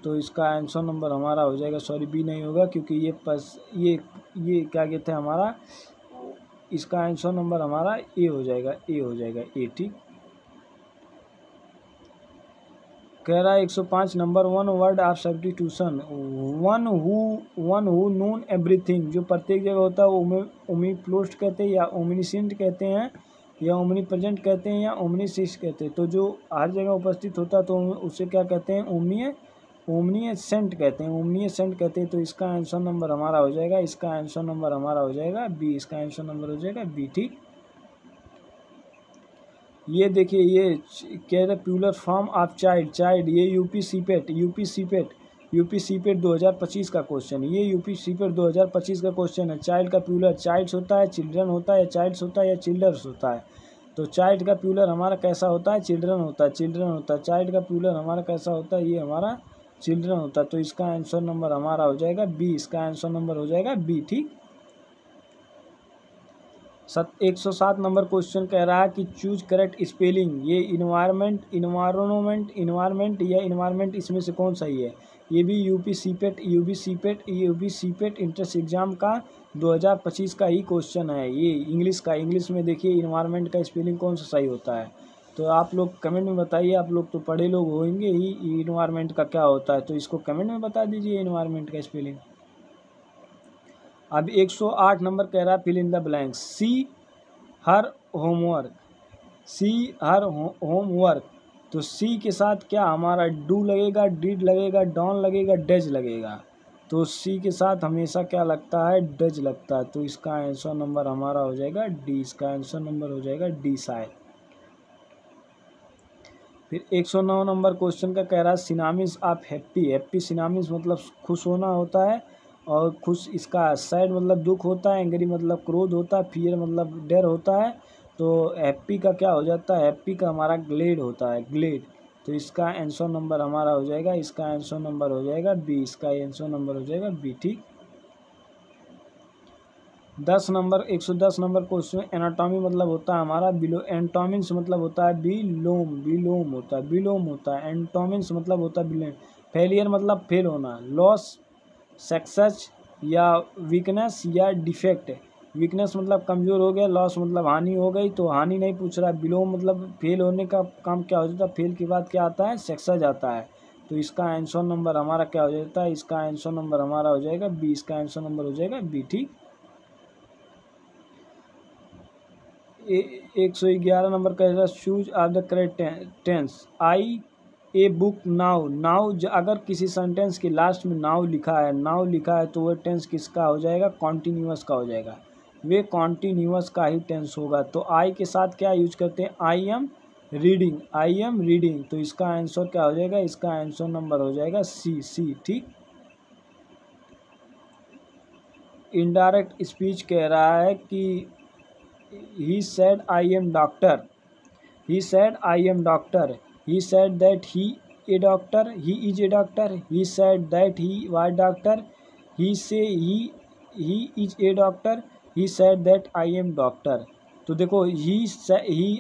तो इसका आंसर नंबर हमारा हो जाएगा, सॉरी बी नहीं होगा क्योंकि ये क्या कहते हैं हमारा, इसका आंसर नंबर हमारा ए हो जाएगा, ए, ठीक। कह रहा है 105 number 1 word of substitution. One who known everything, जो प्रत्येक जगह होता है ओमिप्लोस्ट कहते हैं या ओमनिसेंट कहते हैं या ओमनीप्रेजेंट कहते हैं या ओमनीसिस्ट कहते हैं। तो जो हर जगह उपस्थित होता है तो उसे क्या कहते हैं, ओमनीसेंट कहते हैं, ओमनीसेंट कहते हैं। तो इसका आंसर नंबर हमारा हो जाएगा, इसका आंसर नंबर हमारा हो जाएगा बी, इसका आंसर नंबर हो जाएगा बी। ठीक, ये देखिए ये कह रहे प्यूलर फॉर्म ऑफ चाइल्ड, ये यूपी सीपेट 2025 का क्वेश्चन, ये यूपी सीपेट 2025 का क्वेश्चन है। चाइल्ड का प्यूलर चाइल्ड्स होता है, चिल्ड्रन होता है, या चाइल्ड्स होता है या चिल्ड्रंस होता है। तो चाइल्ड का प्यूलर हमारा कैसा होता है, चिल्ड्रन होता है, चाइल्ड का प्यूलर हमारा कैसा होता है, ये हमारा चिल्ड्रन होता है। तो इसका आंसर नंबर हमारा हो जाएगा बी, इसका आंसर नंबर हो जाएगा बी। ठीक, 107 नंबर क्वेश्चन कह रहा है कि चूज करेक्ट स्पेलिंग। ये इन्वायरमेंट या इन्वायरमेंट इसमें से कौन सही है। ये भी यूपी सीपेट इंट्रेंस एग्जाम का 2025 का ही क्वेश्चन है। ये इंग्लिश में देखिए इन्वायरमेंट का स्पेलिंग कौन सा सही होता है। तो आप लोग कमेंट में बताइए, आप लोग तो पढ़े लोग होंगे ही, इन्वायरमेंट का क्या होता है। तो इसको कमेंट में बता दीजिए इन्वायरमेंट का स्पेलिंग। अब 108 नंबर कह रहा है fill in the blanks. She her homework, तो सी के साथ क्या हमारा डू लगेगा, डिड लगेगा, डॉन लगेगा, डज लगेगा। तो सी के साथ हमेशा क्या लगता है, डज लगता है। तो इसका आंसर नंबर हमारा हो जाएगा डी, इसका आंसर नंबर हो जाएगा डी शायद। फिर 109 नंबर क्वेश्चन का कह रहा है सिनामिस ऑफ हैप्पी सिनामिस मतलब खुश होना होता है, और खुश इसका सैड मतलब दुख होता है, एंग्री मतलब क्रोध होता है, फियर मतलब डर होता है। तो हैप्पी का क्या हो जाता है, हैप्पी का हमारा ग्लेड होता है, ग्लेड। तो इसका आंसर नंबर हमारा हो जाएगा, इसका आंसर नंबर हो जाएगा बी, इसका आंसर नंबर हो जाएगा बी। ठीक, 110 नंबर क्वेश्चन एनाटॉमी मतलब होता है हमारा बिलो, एंटोमिन्स मतलब होता है बिलोम होता है, एंटोमिन्स मतलब होता है बिलोम। फेलियर मतलब फेल होना, लॉस सक्सेस या वीकनेस या डिफेक्ट। वीकनेस मतलब कमज़ोर हो गया, लॉस मतलब हानि हो गई, तो हानि नहीं पूछ रहा है। बिलो मतलब फेल होने का काम क्या हो जाता है, फेल के बाद क्या आता है, सक्सेस आता है। तो इसका आंसर नंबर हमारा क्या हो जाता है, इसका आंसर नंबर हमारा हो जाएगा बी, इसका आंसर नंबर हो जाएगा बी। ठीक, 111 नंबर का choose are the correct tense. I a book now अगर किसी सेंटेंस के लास्ट में नाउ लिखा है तो वह टेंस किसका हो जाएगा, कॉन्टीन्यूअस का हो जाएगा, वे कॉन्टीन्यूअस का ही टेंस होगा। तो आई के साथ क्या यूज करते हैं, आई एम रीडिंग। तो इसका आंसर क्या हो जाएगा, इसका आंसर नंबर हो जाएगा सी। ठीक, इनडायरेक्ट स्पीच कह रहा है कि he said I am doctor, he said that he is a doctor, he said that he was doctor, he say he is a doctor, he said that I am doctor। तो देखो ही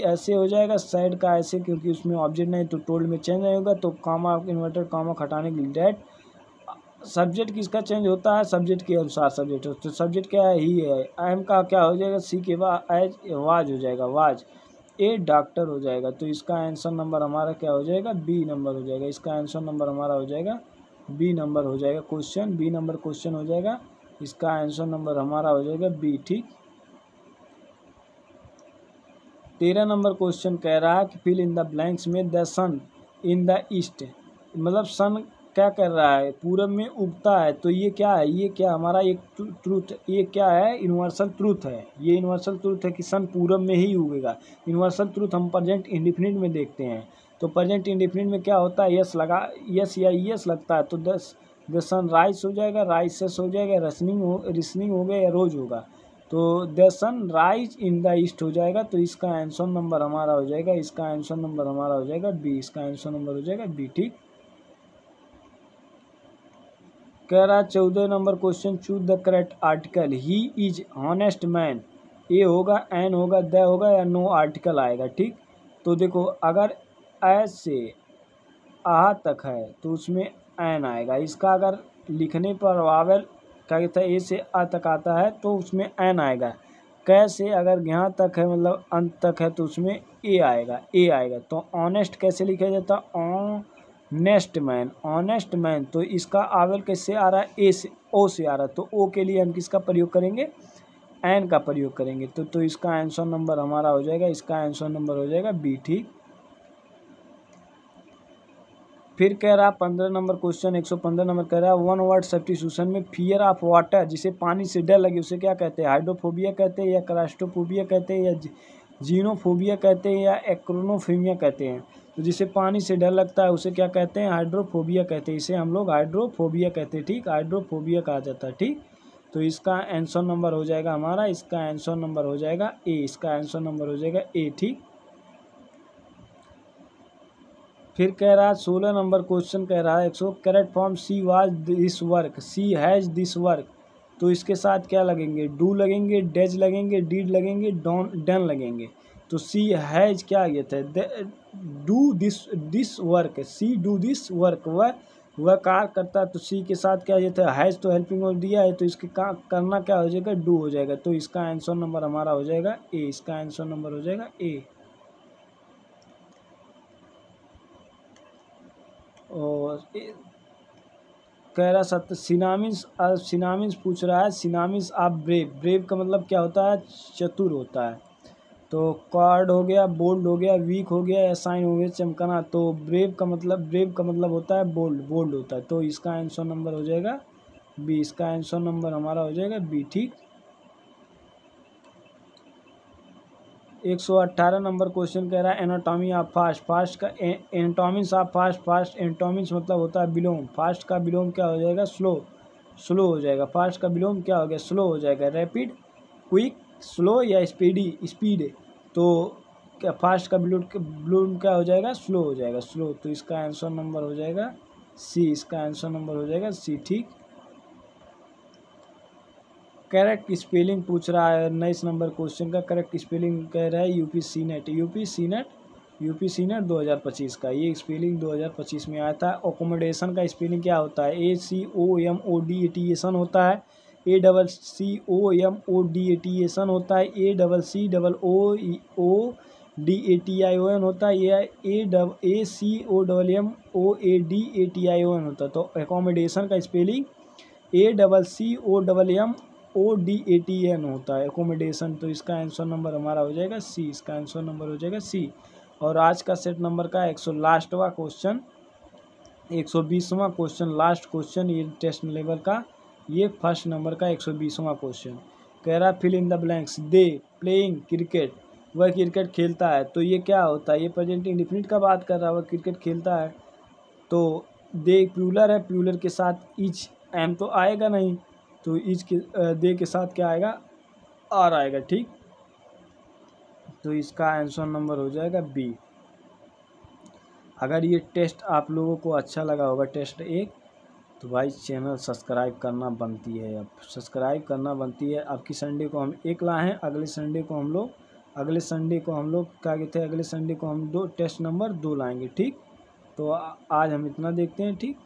ऐसे हो जाएगा, said का ऐसे, क्योंकि उसमें object नहीं तो टोल्ड में चेंज नहीं होगा। तो कॉमा इन्वर्टेड कॉमा हटाने के लिए डेट सब्जेक्ट किसका चेंज होता है, सब्जेक्ट के अनुसार सब्जेक्ट। तो सब्जेक्ट क्या है, ही है। एम का क्या हो जाएगा, सी के बाद एज वाज हो जाएगा, वाज ए डॉक्टर हो जाएगा। तो इसका आंसर नंबर हमारा क्या हो जाएगा, बी नंबर हो जाएगा। इसका आंसर नंबर हमारा हो जाएगा बी नंबर हो जाएगा, क्वेश्चन बी नंबर क्वेश्चन हो जाएगा। इसका आंसर नंबर हमारा हो जाएगा बी। ठीक, 13 नंबर क्वेश्चन कह रहा है कि फिल इन द ब्लैंक्स में the sun in the east, मतलब सन क्या कर रहा है, पूरब में उगता है। तो ये क्या है, ये क्या हमारा एक ट्रूथ, ये क्या है, यूनिवर्सल ट्रूथ है। ये यूनिवर्सल ट्रूथ है कि सन पूरब में ही उगेगा। यूनिवर्सल ट्रूथ हम प्रेजेंट इंडेफिनिट में देखते हैं। तो प्रेजेंट इंडेफिनिट में क्या होता है, यस लगता है। तो द सन राइज हो जाएगा, राइसेस हो जाएगा, रिसनिंग हो गया या रोज होगा। तो the sun rise in the east हो जाएगा। तो इसका आंसर नंबर हमारा हो जाएगा, इसका आंसर नंबर हमारा हो जाएगा बी, इसका आंसर नंबर हो जाएगा बी। ठीक, कह रहा 14 number question choose the correct article. He is honest man, a होगा, एन होगा, द होगा या नो आर्टिकल आएगा। ठीक, तो देखो अगर ऐसे आ तक है तो उसमें एन आएगा। इसका अगर लिखने पर वावल क्या कहता है, ए से आ तक आता है तो उसमें एन आएगा। कैसे अगर यहाँ तक है मतलब अंत तक है तो उसमें ए आएगा। तो ऑनेस्ट कैसे लिखा जाता है, नेस्ट मैन, ऑनेस्ट मैन, तो इसका आवेल कैसे आ रहा है, ए से, ओ से आ रहा है, तो ओ के लिए हम किसका प्रयोग करेंगे, एन का प्रयोग करेंगे। तो इसका आंसर नंबर हमारा हो जाएगा, इसका आंसर नंबर हो जाएगा बी। ठीक, फिर कह रहा 15 नंबर क्वेश्चन, 115 नंबर कह रहा है वन वर्ड सब्स्टिट्यूशन में फियर ऑफ वाटर, जिसे पानी से डर लगे, उसे क्या कहते हैं, हाइड्रोफोबिया कहते हैं, या क्रास्टोफोबिया कहते हैं, या जीनोफोबिया कहते हैं, या एक्रोनोफोबिया कहते हैं। तो जिसे पानी से डर लगता है उसे क्या कहते हैं, हाइड्रोफोबिया कहते हैं, इसे हम लोग हाइड्रोफोबिया कहते हैं। ठीक, हाइड्रोफोबिया कहा जाता है। ठीक, तो इसका आंसर नंबर हो जाएगा हमारा, इसका आंसर नंबर हो जाएगा ए, इसका आंसर नंबर हो जाएगा ए। ठीक, फिर कह रहा है 16 नंबर क्वेश्चन कह रहा है 100 correct form she was this work, she has this work, तो इसके साथ क्या लगेंगे, डू लगेंगे, डेज लगेंगे, डीड लगेंगे, डन लगेंगे। तो सी हैज़ क्या ये थे, do this work, she do this work, वह कार्य करता है, तो सी के साथ क्या ये था, हैज़ तो हेल्पिंग वर्ब दिया है, तो इसके करना क्या हो जाएगा, डू हो जाएगा। तो इसका आंसर नंबर हमारा हो जाएगा ए, इसका आंसर नंबर हो जाएगा ए। और कह रहा सत्य सिनामिन्स पूछ रहा है, सिनामिन्स आप ब्रेव, ब्रेव का मतलब क्या होता है, चतुर होता है। तो कॉर्ड हो गया, बोल्ड हो गया, वीक हो गया, या साइन हो गया, चमकना। तो ब्रेव का मतलब होता है बोल्ड, बोल्ड होता है। तो इसका आंसर नंबर हो जाएगा बी, इसका आंसर नंबर हमारा हो जाएगा बी। ठीक, 118 नंबर क्वेश्चन कह रहा है एनाटॉमी ऑफ फास्ट, फास्ट का एनाटॉमिक्स ऑफ फास्ट, फास्ट एनाटॉमिक्स मतलब होता है विलोम, फास्ट का विलोम क्या हो जाएगा, स्लो, स्लो हो जाएगा। फास्ट का विलोम क्या हो गया, स्लो हो जाएगा। रैपिड, क्विक, स्लो, या स्पीडी, स्पीड। तो क्या फास्ट का विलोम क्या हो जाएगा, स्लो हो जाएगा, स्लो। तो इसका आंसर नंबर हो जाएगा सी, इसका आंसर नंबर हो जाएगा सी। ठीक, करेक्ट स्पेलिंग पूछ रहा है 19 नंबर क्वेश्चन का, करेक्ट स्पेलिंग कह रहा है यूपी सीनेट, यूपी सीनेट 2025 का, ये स्पेलिंग 2025 में आया था। अकोमोडेशन का स्पेलिंग क्या होता है, ACOMODATION होता है, ACCOMODATION होता है, ACCOODATION होता है, या ACOMMOADATION होता है। तो अकोमोडेशन का स्पेलिंग ACCOMMODATN होता है, एकोमोडेशन। तो इसका आंसर नंबर हमारा हो जाएगा सी, इसका आंसर नंबर हो जाएगा सी। और आज का सेट नंबर का 120वां क्वेश्चन, 120वां क्वेश्चन, लास्ट क्वेश्चन ये टेस्ट लेवल का, ये फर्स्ट नंबर का 120वां क्वेश्चन कह रहा है fill in the blanks, they playing cricket, वह क्रिकेट खेलता है। तो ये क्या होता है, ये प्रेजेंट इंडेफिनिट का बात कर रहा है, वह क्रिकेट खेलता है। तो दे प्लूरल है, प्लूरल के साथ इच एम तो आएगा नहीं, तो इच के दे के साथ क्या आएगा, आर आएगा। ठीक, तो इसका आंसर नंबर हो जाएगा बी। अगर ये टेस्ट आप लोगों को अच्छा लगा होगा टेस्ट 1, तो भाई चैनल सब्सक्राइब करना बनती है, अब सब्सक्राइब करना बनती है। आपकी संडे को हम 1 लाए हैं, अगले संडे को हम लोग क्या कहते हैं, अगले संडे को हम टेस्ट नंबर 2 लाएंगे। ठीक, तो आज हम इतना देखते हैं। ठीक।